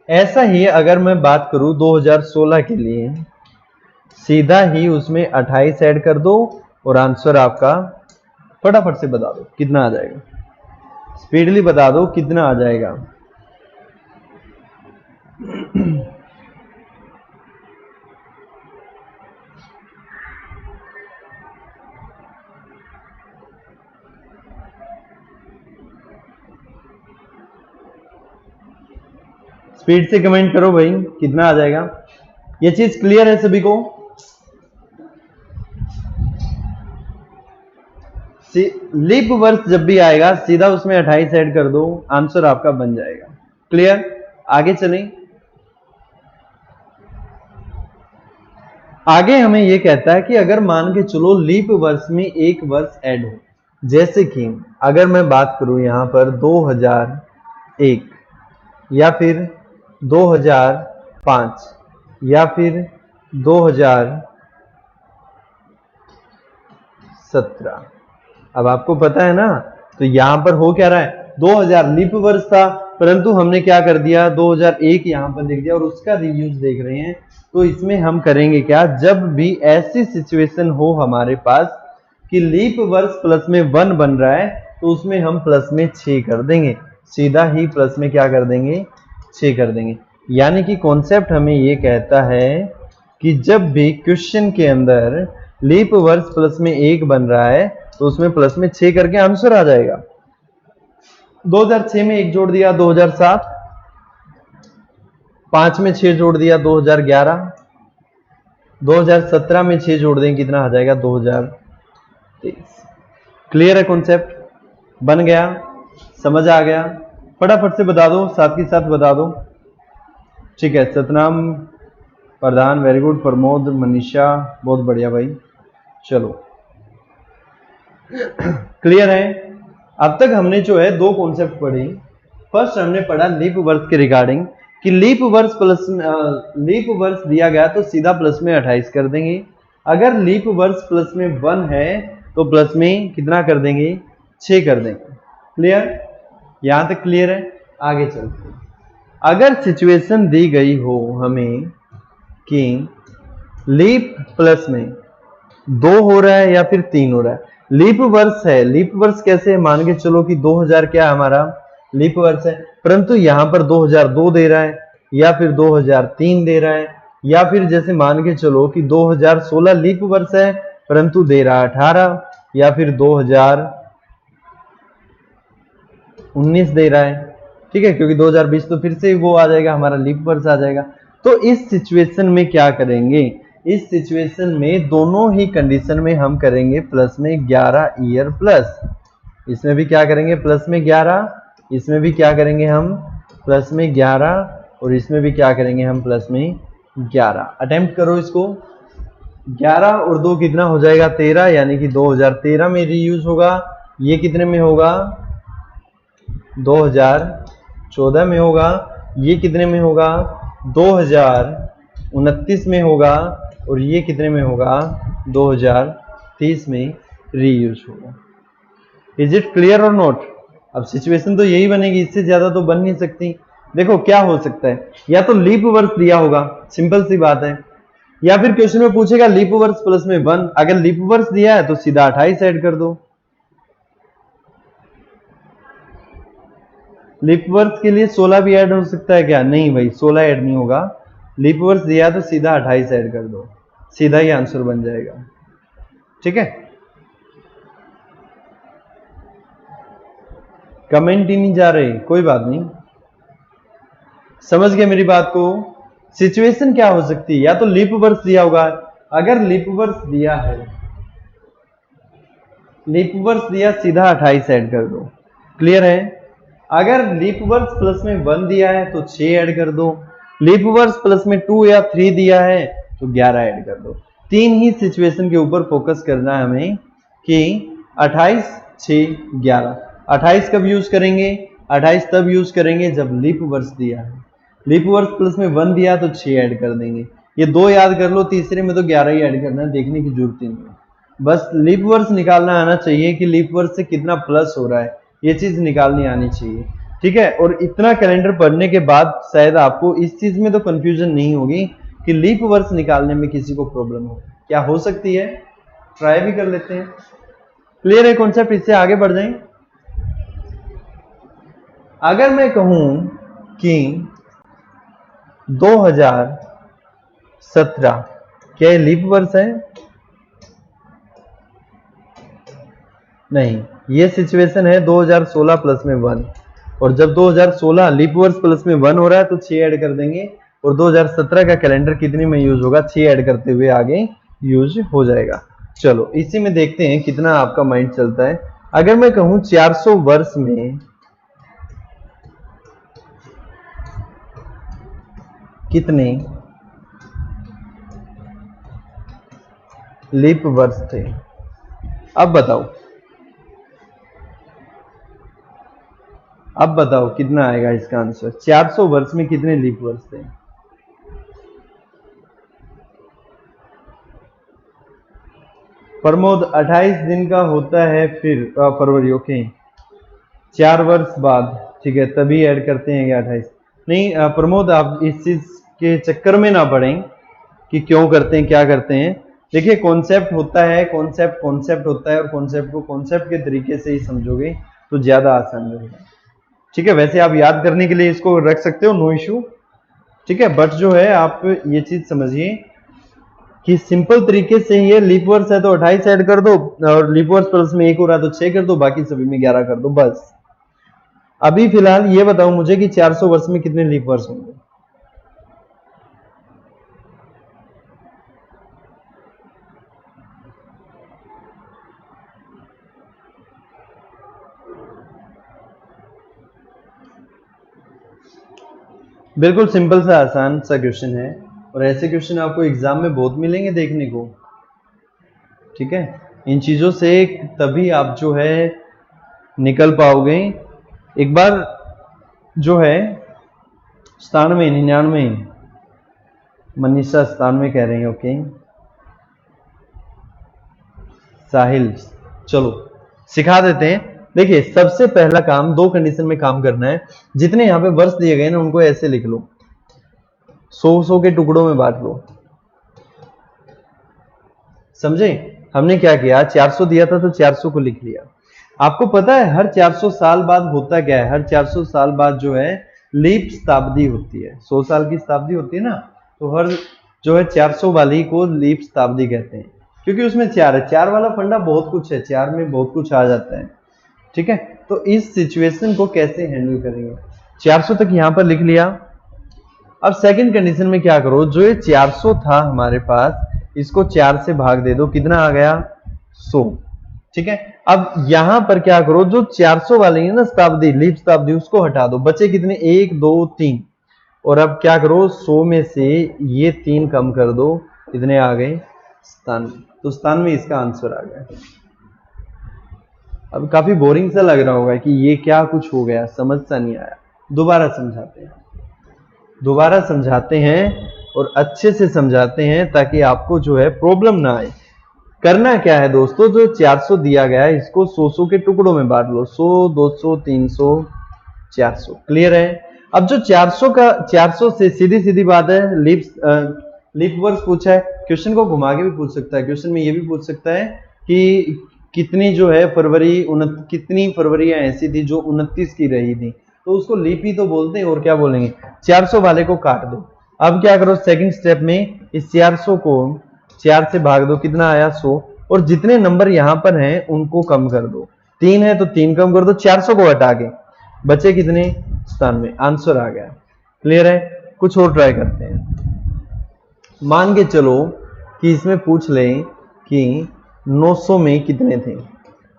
ऐसा ही अगर मैं बात करूं 2016 के लिए, सीधा ही उसमें 28 ऐड कर दो और आंसर आपका फटाफट से बता दो कितना आ जाएगा, स्पीडली बता दो कितना आ जाएगा। स्पीड से कमेंट करो भाई कितना आ जाएगा। ये चीज क्लियर है सभी को? लीप वर्ष जब भी आएगा सीधा उसमें 28 ऐड कर दो, आंसर आपका बन जाएगा। क्लियर? आगे चलें। आगे हमें यह कहता है कि अगर मान के चलो लीप वर्ष में एक वर्ष ऐड हो, जैसे कि अगर मैं बात करूं यहां पर 2001 या फिर 2005 या फिर 2017। अब आपको पता है ना, तो यहां पर हो क्या रहा है, 2000 लीप वर्ष था, परंतु हमने क्या कर दिया 2001 यहां पर लिख दिया और उसका रीयूज देख रहे हैं। तो इसमें हम करेंगे क्या, जब भी ऐसी सिचुएशन हो हमारे पास कि लीप वर्ष प्लस में 1 बन रहा है तो उसमें हम प्लस में 6 कर देंगे, सीधा ही प्लस में क्या कर देंगे 6 कर देंगे। यानी कि कॉन्सेप्ट हमें ये कहता है कि जब भी क्वेश्चन के अंदर लीप वर्ष प्लस में 1 बन रहा है तो उसमें प्लस में 6 करके आंसर आ जाएगा। 2006 में 1 जोड़ दिया 2007, 5 में 6 जोड़ दिया 2011, 2017 में 6 जोड़ दें कितना आ जाएगा 2023। क्लियर है कॉन्सेप्ट? बन गया? समझ आ गया? फटाफट से बता दो, साथ के साथ बता दो। ठीक है, सतनाम प्रधान वेरी गुड, प्रमोद मनीषा बहुत बढ़िया भाई। चलो क्लियर है? अब तक हमने जो है दो कॉन्सेप्ट पढ़े। फर्स्ट हमने पढ़ा लीप वर्ष के रिगार्डिंग कि लीप वर्ष दिया गया तो सीधा प्लस में 28 कर देंगे, अगर लीप वर्ष प्लस में 1 है तो प्लस में कितना कर देंगे 6 कर देंगे। क्लियर? यहां तक क्लियर है? आगे चलते हैं। अगर सिचुएशन दी गई हो हमें कि लीप प्लस में 2 हो रहा है या फिर 3 हो रहा है, लीप वर्ष है, लीप वर्ष कैसे है, मान के चलो कि 2000 क्या हमारा लीप वर्ष है, परंतु यहां पर 2002 दे रहा है या फिर 2003 दे रहा है, या फिर जैसे मान के चलो कि 2016 लीप वर्ष है परंतु दे रहा है 18, या फिर 2019 दे रहा है। ठीक है, क्योंकि 2020 तो फिर से वो आ जाएगा, हमारा लीप वर्ष आ जाएगा। तो इस सिचुएशन में क्या करेंगे, इस सिचुएशन में दोनों ही कंडीशन में हम करेंगे प्लस में 11 ईयर प्लस, इसमें भी क्या करेंगे प्लस में 11, इसमें भी क्या करेंगे हम प्लस में 11, और इसमें भी क्या करेंगे हम प्लस में 11। अटेम्प्ट करो इसको। 11 और 2 कितना हो जाएगा 13, यानी कि 2013 में रीयूज होगा। ये कितने में होगा 2014 में होगा। ये कितने में होगा 2029 में होगा, और ये कितने में होगा 2030 में रीयूज होगा। इज इट क्लियर और नॉट? अब सिचुएशन तो यही बनेगी, इससे ज्यादा तो बन नहीं सकती। देखो क्या हो सकता है, या तो लीप वर्ष दिया होगा, सिंपल सी बात है, या फिर क्वेश्चन में पूछेगा लीप वर्ष प्लस में 1, अगर लीप वर्ष दिया है तो सीधा 28 ऐड कर दो। लीप वर्ष के लिए 16 भी ऐड हो सकता है क्या? नहीं भाई, 16 ऐड नहीं होगा, लीप वर्ष दिया तो सीधा 28 ऐड कर दो, सीधा ही आंसर बन जाएगा। ठीक है, कमेंट ही नहीं जा रहे, कोई बात नहीं, समझ गए मेरी बात को। सिचुएशन क्या हो सकती है, या तो लीप वर्ष दिया होगा, अगर लीप वर्ष दिया है, लीप वर्ष दिया सीधा 28 ऐड कर दो। क्लियर है? अगर लीप वर्ष प्लस में 1 दिया है तो 6 ऐड कर दो, लीप वर्ष प्लस में 2 या 3 दिया है तो 11 ऐड कर दो। तीन ही सिचुएशन के ऊपर फोकस करना है हमें कि 28, 6, 11। 28 कब यूज करेंगे, 28 तब यूज करेंगे जब लीप वर्ष दिया है, लीप वर्ष प्लस में 1 दिया तो 6 ऐड कर देंगे। ये 2 याद कर लो, तीसरे में तो 11 ही ऐड करना है, देखने की जरूरत ही नहीं है, बस लीप वर्ष निकालना आना चाहिए कि लीप वर्ष से कितना प्लस हो रहा है, ये चीज निकालनी आनी चाहिए। ठीक है, और इतना कैलेंडर पढ़ने के बाद शायद आपको इस चीज में तो कंफ्यूजन नहीं होगी कि लीप वर्ष निकालने में किसी को प्रॉब्लम हो, क्या हो सकती है, ट्राई भी कर लेते हैं। क्लियर है कॉन्सेप्ट? इससे आगे बढ़ जाएं। अगर मैं कहूं कि 2017 क्या ये लीप वर्ष है? नहीं, ये सिचुएशन है 2016 प्लस में 1। और जब 2016 लीप वर्ष प्लस में 1 हो रहा है तो 6 ऐड कर देंगे, और 2017 का कैलेंडर कितने में यूज होगा, 6 ऐड करते हुए आगे यूज हो जाएगा। चलो इसी में देखते हैं कितना आपका माइंड चलता है। अगर मैं कहूं 400 वर्ष में कितने लीप वर्ष थे, अब बताओ कितना आएगा इसका आंसर। 400 वर्ष में कितने लीप वर्ष थे? प्रमोद 28 दिन का होता है फिर फरवरी, ओके 4 वर्ष बाद, ठीक है तभी ऐड करते हैं 28। नहीं प्रमोद आप इस चीज के चक्कर में ना पड़ें कि क्यों करते हैं क्या करते हैं। देखिए कॉन्सेप्ट होता है, कॉन्सेप्ट होता है, और कॉन्सेप्ट को कॉन्सेप्ट के तरीके से ही समझोगे तो ज्यादा आसान रहेगा। ठीक है, वैसे आप याद करने के लिए इसको रख सकते हो, नो इशू, ठीक है, बट जो है आप ये चीज समझिए कि सिंपल तरीके से ये लीप वर्ष है तो 28 ऐड कर दो, और लीप वर्ष प्लस में 1 हो रहा है तो 6 कर दो, बाकी सभी में 11 कर दो बस। अभी फिलहाल ये बताओ मुझे कि 400 वर्ष में कितने लीप वर्ष होंगे? बिल्कुल सिंपल सा आसान सा क्वेश्चन है, और ऐसे क्वेश्चन आपको एग्जाम में बहुत मिलेंगे देखने को। ठीक है, इन चीजों से तभी आप जो है निकल पाओगे। एक बार जो है 97 99 मनीषा 97 कह रही है, ओके साहिल, चलो सिखा देते हैं। देखिए सबसे पहला काम 2 कंडीशन में काम करना है। जितने यहाँ पे वर्ष दिए गए ना उनको ऐसे लिख लो, 100 के टुकड़ों में बांट लो, समझे? हमने क्या किया, 400 दिया था तो 400 को लिख लिया। आपको पता है हर 400 साल बाद होता क्या है, हर 400 साल बाद जो है लीप शताब्दी होती है, 100 साल की शताब्दी होती है ना, तो हर जो है 400 वाली को लीप शताब्दी कहते हैं, क्योंकि उसमें 4 है। 4 वाला फंडा बहुत कुछ है, 4 में बहुत कुछ आ जाता है। ठीक है, तो इस सिचुएशन को कैसे हैंडल करेंगे, 400 तक यहां पर लिख लिया। अब सेकंड कंडीशन में क्या करो, जो ये 400 था हमारे पास, इसको 4 से भाग दे दो, कितना आ गया 100। ठीक है, अब यहां पर क्या करो, जो 400 वाले है ना शताब्दी, लीप शताब्दी, उसको हटा दो, बचे कितने 1 2 3, और अब क्या करो 100 में से ये 3 कम कर दो, कितने आ गए 97, तो 97 इसका आंसर आ गया। अब काफी बोरिंग सा लग रहा होगा कि ये क्या कुछ हो गया, समझ सा नहीं आया। दोबारा समझाते हैं और अच्छे से समझाते हैं ताकि आपको जो है प्रॉब्लम ना आए। करना क्या है दोस्तों, जो 400 दिया गया है इसको 100 के टुकड़ों में बांट लो, 100 200 300 400, क्लियर है? अब जो 400 से सीधी बात है, लीप वर्ष पूछा है, क्वेश्चन को घुमा के भी पूछ सकता है। क्वेश्चन में ये भी पूछ सकता है कि कितनी जो है कितनी फरवरियां ऐसी थी जो 29 की रही थी, तो उसको लीप ही तो बोलते हैं, और क्या बोलेंगे। 400 वाले को काट दो। अब क्या करो, सेकंड स्टेप में इस 400 को 4 से भाग दो, कितना आया 100, और जितने नंबर यहां पर हैं उनको कम कर दो। 3 है तो 3 कम कर दो, 400 को हटा के बचे कितने 97, आंसर आ गया। क्लियर है? कुछ और ट्राई करते हैं। मान के चलो कि इसमें पूछ लें कि 900 में कितने थे,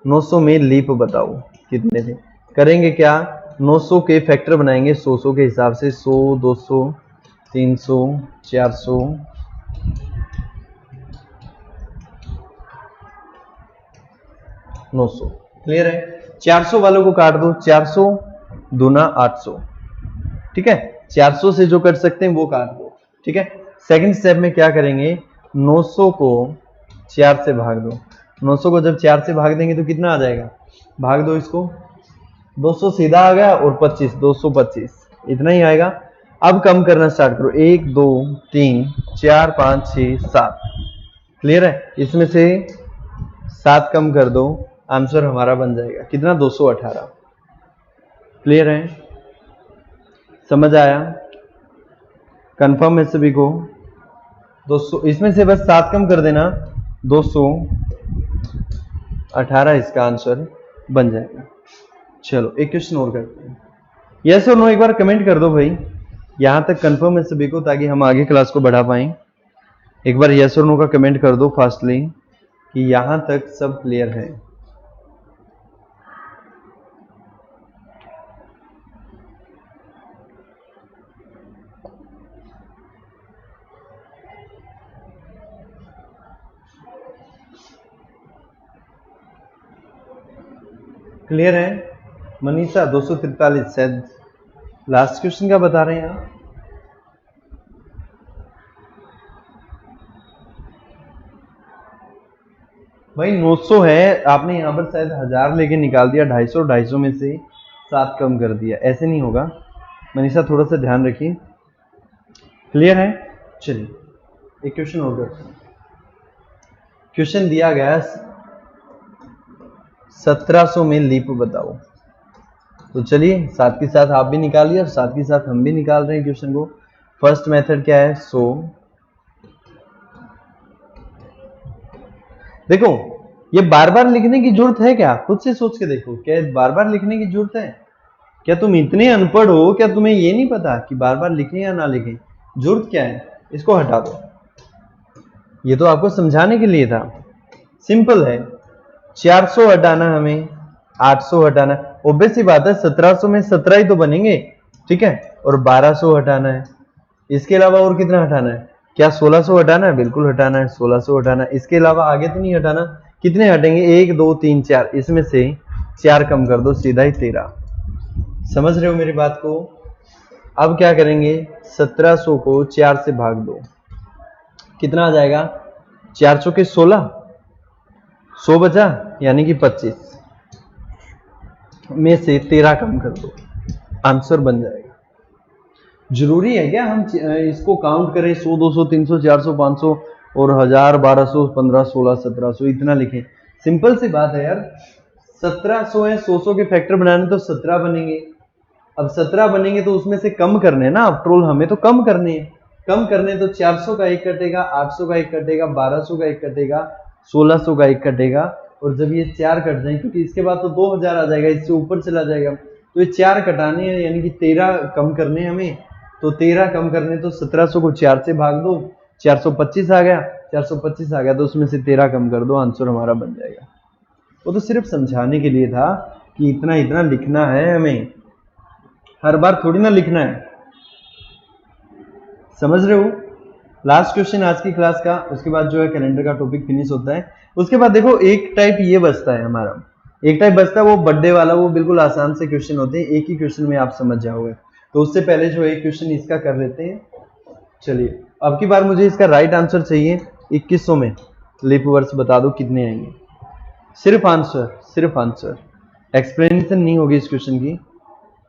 900 में लीप बताओ कितने थे। करेंगे क्या, 900 के फैक्टर बनाएंगे 100 के हिसाब से, 100 200 300 400 900, क्लियर है? 400 वालों को काट दो, 400 दूना 800, ठीक है, 400 से जो कर सकते हैं वो काट दो। ठीक है, सेकंड स्टेप में क्या करेंगे, 900 को 4 से भाग दो। 900 को जब 4 से भाग देंगे तो कितना आ जाएगा, भाग दो इसको, 200 सीधा आ गया, और 25 225 इतना ही आएगा। अब कम करना स्टार्ट करो, 1 2 3 4 5 6 7, क्लियर है? इसमें से 7 कम कर दो, आंसर हमारा बन जाएगा कितना 218। क्लियर है? समझ आया? कंफर्म है सभी को? 200 इसमें से बस 7 कम कर देना, 218 इसका आंसर बन जाएगा। चलो एक क्वेश्चन और करते हैं। यस और नो एक बार कमेंट कर दो भाई, यहां तक कंफर्म है सभी को, ताकि हम आगे क्लास को बढ़ा पाएं। एक बार यस और नो का कमेंट कर दो फास्टली कि यहां तक सब क्लियर है। क्लियर है? मनीषा 243 शायद लास्ट क्वेश्चन का बता रहे हैं आप। भाई 900 है, आपने यहाँ पर शायद 1000 लेके निकाल दिया, 250 में से 7 कम कर दिया, ऐसे नहीं होगा। मनीषा थोड़ा सा ध्यान रखिए। क्लियर है? चलिए एक क्वेश्चन और करते हैं। क्वेश्चन दिया गया 1700 में लीप बताओ। तो चलिए साथ के साथ आप भी निकालिए और साथ के साथ हम भी निकाल रहे हैं क्वेश्चन को। फर्स्ट मेथड क्या है? 100। देखो ये बार बार लिखने की जरूरत है क्या? खुद से सोच के देखो, क्या बार बार लिखने की जरूरत है? क्या तुम इतने अनपढ़ हो, क्या तुम्हें ये नहीं पता कि बार बार लिखें या ना लिखें? जरूरत क्या है? इसको हटा दो, ये तो आपको समझाने के लिए था। सिंपल है, 400 हटाना, हमें 800 हटाना। ऑब्वियस सी बात है 1700 में 17 ही तो बनेंगे, ठीक है। और 1200 हटाना है। इसके अलावा और कितना हटाना है? क्या 1600 हटाना है? बिल्कुल हटाना है, 1600 हटाना है। इसके अलावा आगे तो नहीं हटाना। कितने हटेंगे? 1 2 3 4, इसमें से 4 कम कर दो, सीधा ही 13। समझ रहे हो मेरी बात को? अब क्या करेंगे? 1700 को 4 से भाग दो, कितना आ जाएगा? 4 चौके 16, 100 बचा, यानी कि 25 में से 13 कम कर दो, आंसर बन जाएगा। जरूरी है क्या हम इसको काउंट करें? 100 200 300 400 500 और 1000 1200 15 16 1700 इतना लिखें? सिंपल सी बात है यार, 1700 है, 100 के फैक्टर बनाने तो 17 बनेंगे। अब 17 बनेंगे तो उसमें से कम करने ना, आफ्टर ऑल हमें तो कम करने हैं। कम करने तो 400 का 1 कटेगा, 800 का 1 कटेगा, 1200 का 1 कटेगा, 1600 का 1 कटेगा। और जब ये 4 कट जाए, क्योंकि इसके बाद तो 2000 आ जाएगा, इससे ऊपर चला जाएगा, तो ये 4 कटाने हैं, यानी कि 13 कम करने हैं हमें। तो 13 कम करने तो 1700 को 4 से भाग दो, 425 आ गया। 425 आ गया तो उसमें से 13 कम कर दो, आंसर हमारा बन जाएगा। वो तो सिर्फ समझाने के लिए था कि इतना इतना लिखना है हमें, हर बार थोड़ी ना लिखना है। समझ रहे हो? लास्ट क्वेश्चन आज की क्लास का, उसके बाद जो है कैलेंडर का टॉपिक फिनिश होता है। उसके बाद देखो एक टाइप ये बचता है हमारा, एक टाइप बचता है वो बर्थडे वाला, वो बिल्कुल आसान से क्वेश्चन होते हैं, एक ही क्वेश्चन में आप समझ जाओगे। तो उससे पहले जो एक क्वेश्चन इसका कर लेते हैं। चलिए अब की बार मुझे इसका राइट आंसर चाहिए। 2100 में लीप वर्ष बता दो कितने आएंगे, सिर्फ आंसर, सिर्फ आंसर, एक्सप्लेनेशन नहीं होगी इस क्वेश्चन की,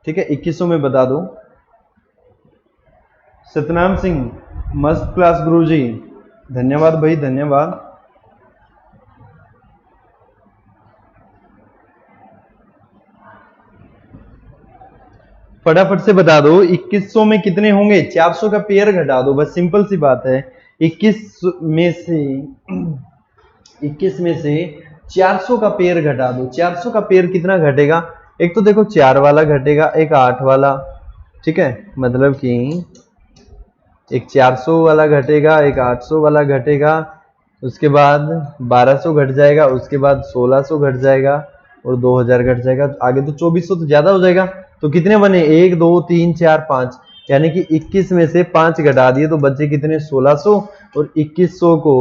ठीक है। 2100 में बता दो। सतनाम सिंह, मस्त क्लास गुरुजी, धन्यवाद भाई, धन्यवाद। फटाफट से बता दो 2100 में कितने होंगे? 400 का पेयर घटा दो, बस सिंपल सी बात है। 21 में से 400 का पेयर घटा दो। 400 का पेयर कितना घटेगा? एक तो देखो 4 वाला घटेगा, एक 8 वाला, ठीक है, मतलब कि एक 400 वाला घटेगा, एक 800 वाला घटेगा, उसके बाद 1200 घट जाएगा, उसके बाद 1600 घट जाएगा और 2000 घट जाएगा। आगे तो 2400 तो ज्यादा हो जाएगा। तो कितने बने? 1 2 3 4 5, यानी कि 21 में से 5 घटा दिए तो बचे कितने? 1600। और 2100 को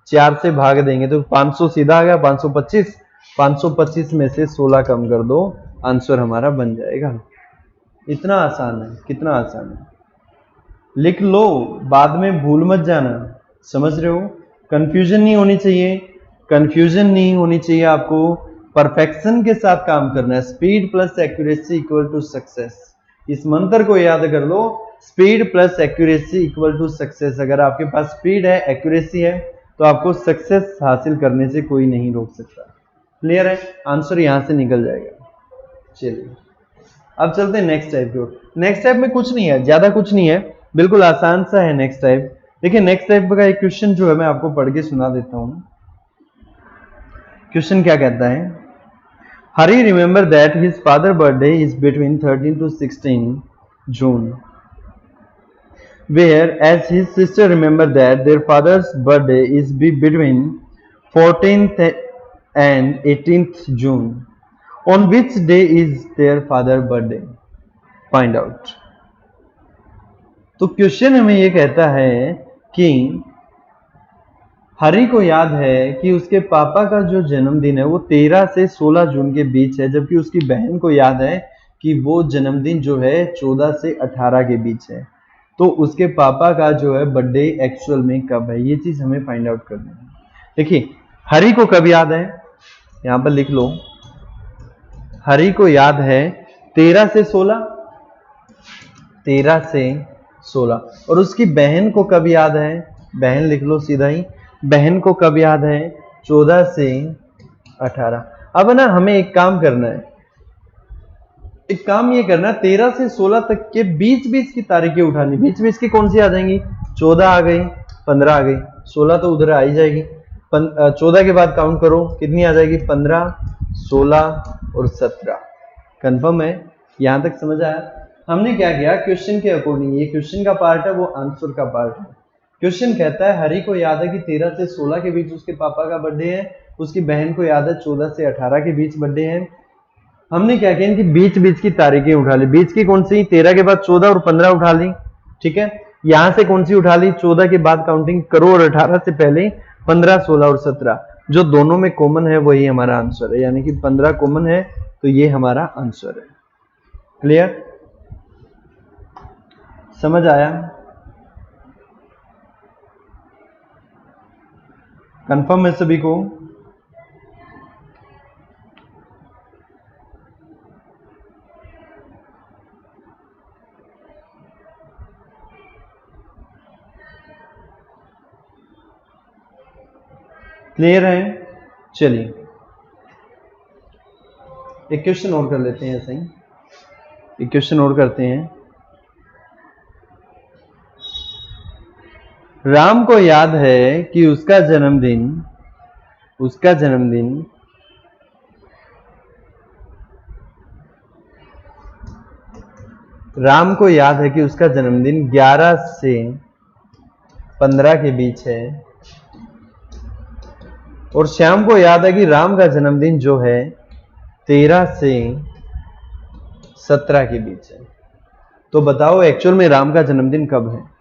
4 से भाग देंगे तो 500 सीधा आ गया, 525। 525 में से 16 कम कर दो, आंसर हमारा बन जाएगा। इतना आसान है, कितना आसान है। लिख लो, बाद में भूल मत जाना। समझ रहे हो? कंफ्यूजन नहीं होनी चाहिए, कंफ्यूजन नहीं होनी चाहिए आपको। परफेक्शन के साथ काम करना है। Speed plus accuracy equal to success. इस मंत्र को याद कर लो, speed plus accuracy equal to success. अगर आपके पास स्पीड है, एक्यूरेसी है, तो आपको सक्सेस हासिल करने से कोई नहीं रोक सकता। क्लियर है? आंसर यहां से निकल जाएगा। चलिए अब चलते हैं नेक्स्ट टाइप को। नेक्स्ट टाइप में कुछ नहीं है, ज्यादा कुछ नहीं है, बिल्कुल आसान सा है नेक्स्ट टाइप। देखिए नेक्स्ट टाइप का एक क्वेश्चन जो है मैं आपको पढ़ के सुना देता हूं। क्वेश्चन क्या कहता है? Hari remember that his father birthday is between 13 to 16 June, whereas his sister remember that their father's birthday is between 14th and 18th June. On which day is their father birthday? Find out. तो क्वेश्चन हमें ये कहता है कि हरि को याद है कि उसके पापा का जो जन्मदिन है वो 13 से 16 जून के बीच है, जबकि उसकी बहन को याद है कि वो जन्मदिन जो है 14 से 18 के बीच है। तो उसके पापा का जो है बर्थडे एक्चुअल में कब है, ये चीज हमें फाइंड आउट करनी है। देखिए हरि को कब याद है, यहां पर लिख लो, हरि को याद है 13 से 16, 13 से 16, और उसकी बहन को कब याद है, बहन लिख लो सीधा ही, बहन को कब याद है 14 से 18। अब ना हमें एक काम करना है, एक काम ये करना, 13 से 16 तक के बीच बीच की तारीखें उठानी। बीच बीच की कौन सी आ जाएंगी, 14 आ गई, 15 आ गई, 16 तो उधर आ ही जाएगी। 14 के बाद काउंट करो कितनी आ जाएगी, 15, 16 और 17। कंफर्म है, यहां तक समझ आया। हमने क्या किया, क्वेश्चन के अकॉर्डिंग, ये क्वेश्चन का पार्ट है, वो आंसर का पार्ट है। क्वेश्चन कहता है हरि को याद है कि 13 से 16 के बीच उसके पापा का बर्थडे है, उसकी बहन को याद है 14 से 18 के बीच बर्थडे है। हमने क्या किया, इनकी बीच बीच की तारीखें उठा ली। बीच की कौन सी, 13 के बाद 14 और 15 उठा ली, ठीक है। यहां से कौन सी उठा ली, 14 के बाद काउंटिंग करो और 18 से पहले 15, 16 और 17, जो दोनों में कॉमन है वही हमारा आंसर है, यानी कि 15 कॉमन है, तो ये हमारा आंसर है। क्लियर, समझ आया, कंफर्म है सभी को। क्लियर है, चलिए एक क्वेश्चन और कर लेते हैं, ऐसा ही एक क्वेश्चन और करते हैं। राम को याद है कि उसका जन्मदिन राम को याद है कि उसका जन्मदिन 11 से 15 के बीच है, और श्याम को याद है कि राम का जन्मदिन जो है 13 से 17 के बीच है। तो बताओ एक्चुअल में राम का जन्मदिन कब है।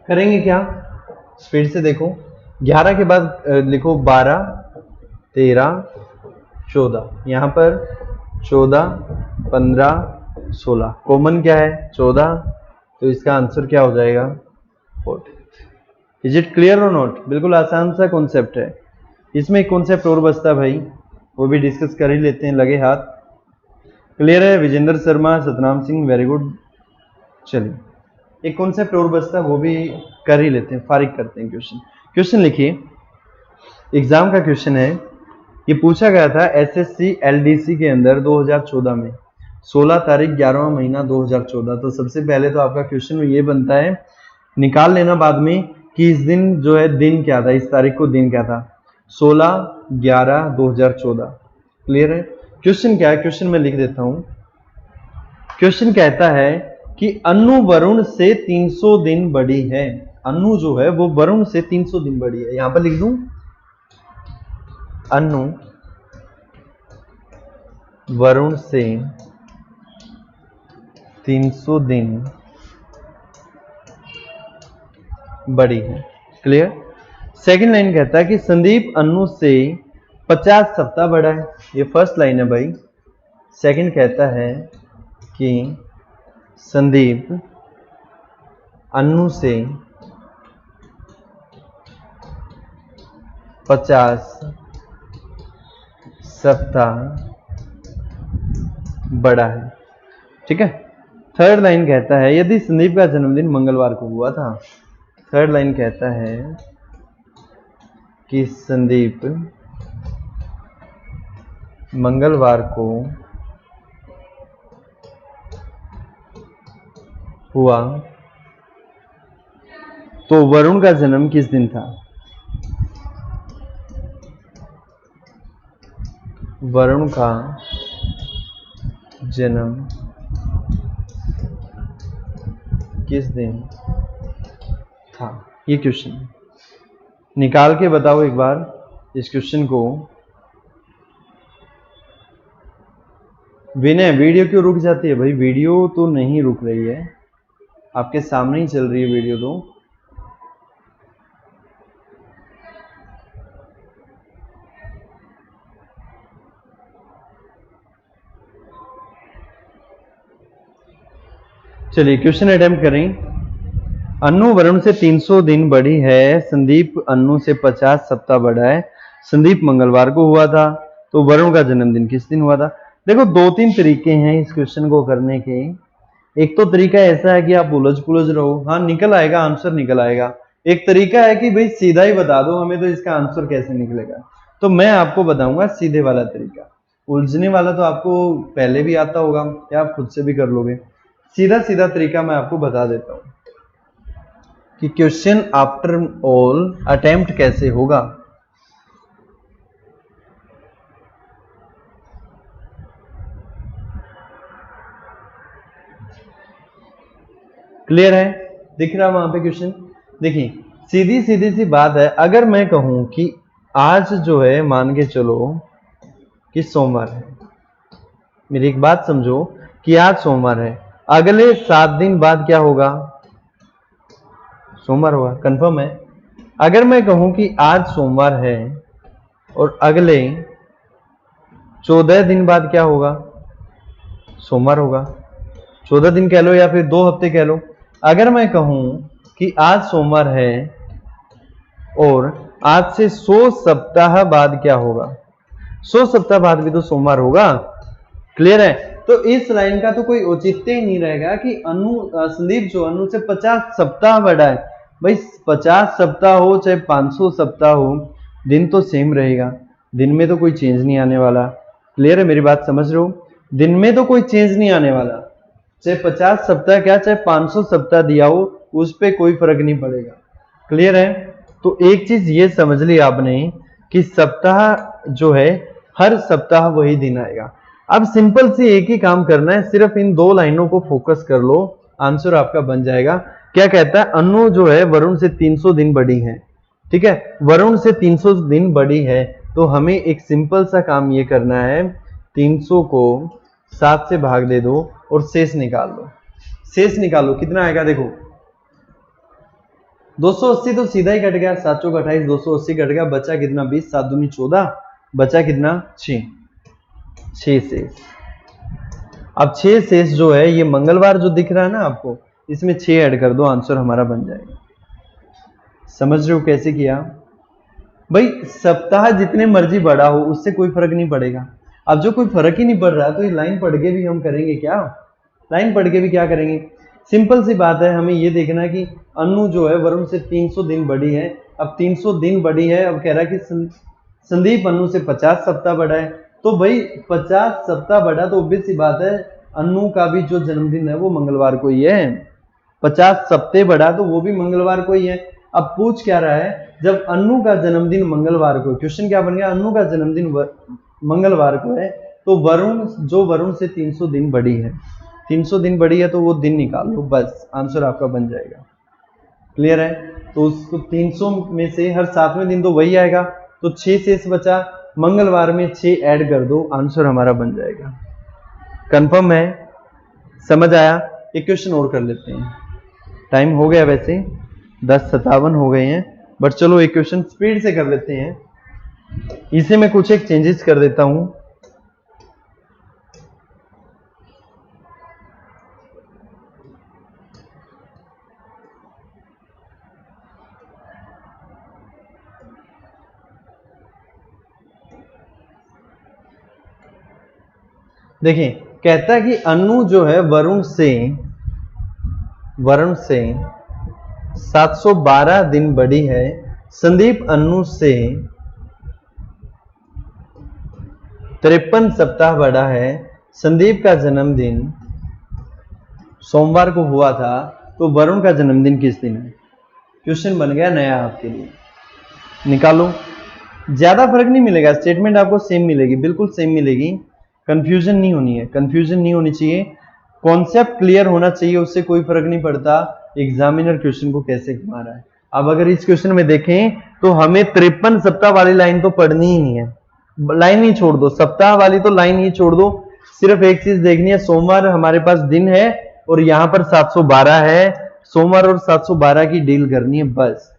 करेंगे क्या, स्पीड से देखो, 11 के बाद लिखो 12, 13, 14, यहां पर 14, 15, 16, कॉमन क्या है 14, तो इसका आंसर क्या हो जाएगा 40। इज इट क्लियर और नॉट। बिल्कुल आसान सा कॉन्सेप्ट है। इसमें एक कॉन्सेप्ट और बचता है भाई, वो भी डिस्कस कर ही लेते हैं, लगे हाथ। क्लियर है, विजेंद्र शर्मा, सतनाम सिंह, वेरी गुड। चलिए एक कॉन्सेप्ट और बचता है, वो भी कर ही लेते हैं, फारिग करते हैं। क्वेश्चन लिखिए, एग्जाम का क्वेश्चन है, ये पूछा गया था एसएससी एलडीसी के अंदर 2014 में, 16 तारीख 11वां महीना 2014। तो सबसे पहले तो आपका क्वेश्चन ये बनता है, निकाल लेना बाद में कि इस दिन जो है दिन क्या था, इस तारीख को दिन क्या था, 16/11/2014। क्लियर है। क्वेश्चन क्या है, क्वेश्चन में लिख देता हूं। क्वेश्चन कहता है कि अनु वरुण से 300 दिन बड़ी है। अनु जो है वो वरुण से 300 दिन बड़ी है। यहां पर लिख दूं, अनु वरुण से 300 दिन बड़ी है। क्लियर। सेकंड लाइन कहता है कि संदीप अनु से 50 सप्ताह बड़ा है। ये फर्स्ट लाइन है भाई। सेकंड कहता है कि संदीप अनु से 50 सप्ताह बड़ा है। ठीक है। थर्ड लाइन कहता है यदि संदीप का जन्मदिन मंगलवार को हुआ था। थर्ड लाइन कहता है कि संदीप मंगलवार को हुआ तो वरुण का जन्म किस दिन था? वरुण का जन्म किस दिन था? ये क्वेश्चन निकाल के बताओ एक बार इस क्वेश्चन को। विनय, वीडियो क्यों रुक जाती है भाई? वीडियो तो नहीं रुक रही है, आपके सामने ही चल रही है वीडियो तो। चलिए क्वेश्चन अटेम्प्ट करें। अन्नू वरुण से 300 दिन बड़ी है, संदीप अन्नू से 50 सप्ताह बड़ा है। संदीप मंगलवार को हुआ था तो वरुण का जन्मदिन किस दिन हुआ था? देखो दो तीन तरीके हैं इस क्वेश्चन को करने के। एक तो तरीका ऐसा है कि आप उलझ पुलझ रहो, हाँ निकल आएगा, आंसर निकल आएगा। एक तरीका है कि भाई सीधा ही बता दो हमें तो इसका आंसर कैसे निकलेगा। तो मैं आपको बताऊंगा सीधे वाला तरीका। उलझने वाला तो आपको पहले भी आता होगा या आप खुद से भी कर लोगे। सीधा सीधा तरीका मैं आपको बता देता हूं कि क्वेश्चन आफ्टर ऑल अटेम्प्ट कैसे होगा। क्लियर है? दिख रहा वहां पे क्वेश्चन? देखिए सीधी सीधी सी बात है। अगर मैं कहूं कि आज जो है मान के चलो कि सोमवार है, मेरी एक बात समझो कि आज सोमवार है, अगले 7 दिन बाद क्या होगा? सोमवार होगा। कंफर्म है? अगर मैं कहूं कि आज सोमवार है और अगले 14 दिन बाद क्या होगा? सोमवार होगा। 14 दिन कह लो या फिर 2 हफ्ते कह लो। अगर मैं कहूं कि आज सोमवार है और आज से 100 सप्ताह बाद क्या होगा? 100 सप्ताह बाद भी तो सोमवार होगा। क्लियर है? तो इस लाइन का तो कोई औचित्य ही नहीं रहेगा कि संदीप जो अनु से 50 सप्ताह बड़ा है। भाई 50 सप्ताह हो चाहे 500 सप्ताह हो, दिन तो सेम रहेगा, दिन में तो कोई चेंज नहीं आने वाला। क्लियर है? मेरी बात समझ रहे हो? दिन में तो कोई चेंज नहीं आने वाला, चाहे 50 सप्ताह क्या चाहे 500 सप्ताह दिया हो, उस पर कोई फर्क नहीं पड़ेगा। क्लियर है? तो एक चीज ये समझ ली आपने कि सप्ताह जो है हर सप्ताह वही दिन आएगा। अब सिंपल से एक ही काम करना है, सिर्फ इन 2 लाइनों को फोकस कर लो, आंसर आपका बन जाएगा। क्या कहता है? अनु जो है वरुण से 300 दिन बड़ी है। ठीक है, वरुण से 300 दिन बड़ी है, तो हमें एक सिंपल सा काम ये करना है, 300 को 7 से भाग दे दो और शेष निकाल लो। शेष निकालो कितना आएगा? देखो 280 तो सीधा ही कट गया, 7 चौक 28, 280 कट गया, बचा कितना? 20, 7 दूनी 14, बचा कितना? 6 शेष। अब 6 शेष जो है ये मंगलवार जो दिख रहा है ना आपको, इसमें 6 ऐड कर दो, आंसर हमारा बन जाएगा। समझ रहे हो कैसे किया? भाई सप्ताह जितने मर्जी बड़ा हो उससे कोई फर्क नहीं पड़ेगा। अब जो कोई फर्क ही नहीं पड़ रहा है तो ये लाइन पढ़ के भी हम करेंगे क्या? लाइन पढ़ के भी क्या करेंगे? सिंपल सी बात है, हमें ये देखना है कि अनु जो है वरुण से 300 दिन बड़ी है। अब 300 दिन बड़ी है, अब कह रहा है कि संदीप अनु से 50 सप्ताह बड़ा है। तो भाई 50 सप्ताह बड़ा तो ऑब्वियस सी बात है अनु का भी जो जन्मदिन है वो मंगलवार को ही है। 50 सप्ताह बड़ा तो वो भी मंगलवार को ही है। अब पूछ क्या रहा है? जब अनु का जन्मदिन मंगलवार को, क्वेश्चन क्या बन गया? अनु का जन्मदिन मंगलवार को है तो वरुण जो वरुण से 300 दिन बड़ी है, 300 दिन बड़ी है तो वो दिन निकाल लो, बस आंसर आपका बन जाएगा। क्लियर है? तो उसको 300 में से हर 7वें दिन तो वही आएगा, तो 6 शेष बचा, मंगलवार में 6 ऐड कर दो, आंसर हमारा बन जाएगा। कंफर्म है? समझ आया? एक क्वेश्चन और कर लेते हैं, टाइम हो गया वैसे 10:57 हो गए हैं, बट चलो एक क्वेश्चन स्पीड से कर लेते हैं। इसे मैं कुछ एक चेंजेस कर देता हूं। देखिए कहता है कि अनु जो है वरुण से 712 दिन बड़ी है, संदीप अनु से 53 सप्ताह बड़ा है, संदीप का जन्मदिन सोमवार को हुआ था, तो वरुण का जन्मदिन किस दिन है? क्वेश्चन बन गया नया आपके लिए, निकालो। ज्यादा फर्क नहीं मिलेगा, स्टेटमेंट आपको सेम मिलेगी, बिल्कुल सेम मिलेगी, कंफ्यूजन नहीं होनी है, कंफ्यूजन नहीं होनी चाहिए, कॉन्सेप्ट क्लियर होना चाहिए, उससे कोई फर्क नहीं पड़ता एग्जामिनर क्वेश्चन को कैसे घुमा रहा है। अब अगर इस क्वेश्चन में देखें तो हमें 53 सप्ताह वाली लाइन तो पढ़नी ही नहीं है, लाइन ही छोड़ दो, सप्ताह वाली तो लाइन ही छोड़ दो, सिर्फ एक चीज देखनी है, सोमवार हमारे पास दिन है और यहां पर 712 है, सोमवार और 712 की डील करनी है बस।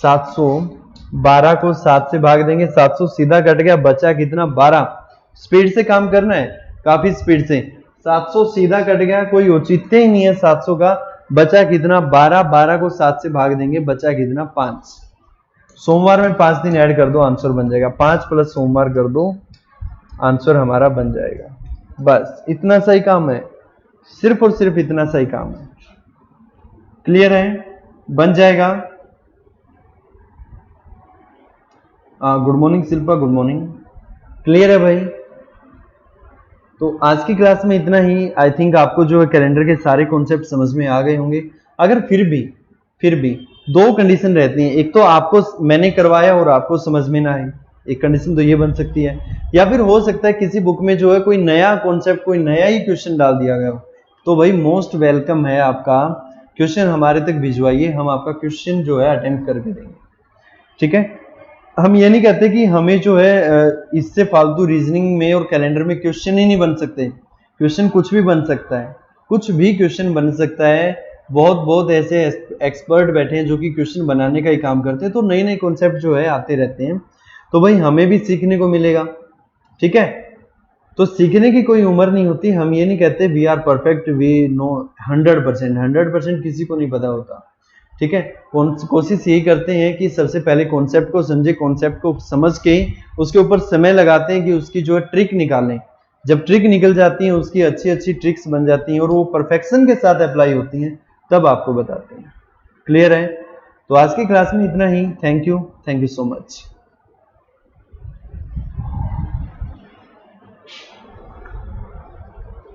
712 को 7 से भाग देंगे, 700 सीधा कट गया, बचा कितना? 12। स्पीड से काम करना है, काफी स्पीड से, 700 सीधा कट गया, कोई औचित्य ही नहीं है 700 का, बचा कितना? 12। 12 को 7 से भाग देंगे, बचा कितना? 5। सोमवार में 5 दिन ऐड कर दो, आंसर बन जाएगा, 5 प्लस सोमवार कर दो, आंसर हमारा बन जाएगा। बस इतना सही काम है, सिर्फ और सिर्फ इतना सही काम है। क्लियर है? बन जाएगा। Good morning Shilpa, good morning. Clear है भाई? तो आज की क्लास में इतना ही। आई थिंक आपको जो है कैलेंडर के सारे कॉन्सेप्ट समझ में आ गए होंगे। अगर फिर भी दो कंडीशन रहती हैं, एक तो आपको मैंने करवाया और आपको समझ में ना आए, एक कंडीशन तो ये बन सकती है, या फिर हो सकता है किसी बुक में जो है कोई नया कॉन्सेप्ट, कोई नया ही क्वेश्चन डाल दिया गया हो, तो भाई मोस्ट वेलकम है, आपका क्वेश्चन हमारे तक भिजवाइए, हम आपका क्वेश्चन जो है अटेम्प्ट करके देंगे। ठीक है? हम ये नहीं कहते कि हमें जो है इससे फालतू रीजनिंग में और कैलेंडर में क्वेश्चन ही नहीं बन सकते, क्वेश्चन कुछ भी बन सकता है, कुछ भी क्वेश्चन बन सकता है, बहुत ऐसे एक्सपर्ट बैठे हैं जो कि क्वेश्चन बनाने का ही काम करते हैं, तो नए नए कॉन्सेप्ट जो है आते रहते हैं, तो भाई हमें भी सीखने को मिलेगा। ठीक है? तो सीखने की कोई उम्र नहीं होती, हम ये नहीं कहते we are perfect, we know 100% किसी को नहीं पता होता। ठीक है? कोशिश यही करते हैं कि सबसे पहले कॉन्सेप्ट को समझे, कॉन्सेप्ट को समझ के उसके ऊपर समय लगाते हैं कि उसकी जो है ट्रिक निकालें, जब ट्रिक निकल जाती है, उसकी अच्छी अच्छी ट्रिक्स बन जाती हैं और वो परफेक्शन के साथ अप्लाई होती हैं, तब आपको बताते हैं। क्लियर है? तो आज की क्लास में इतना ही। Thank you so much.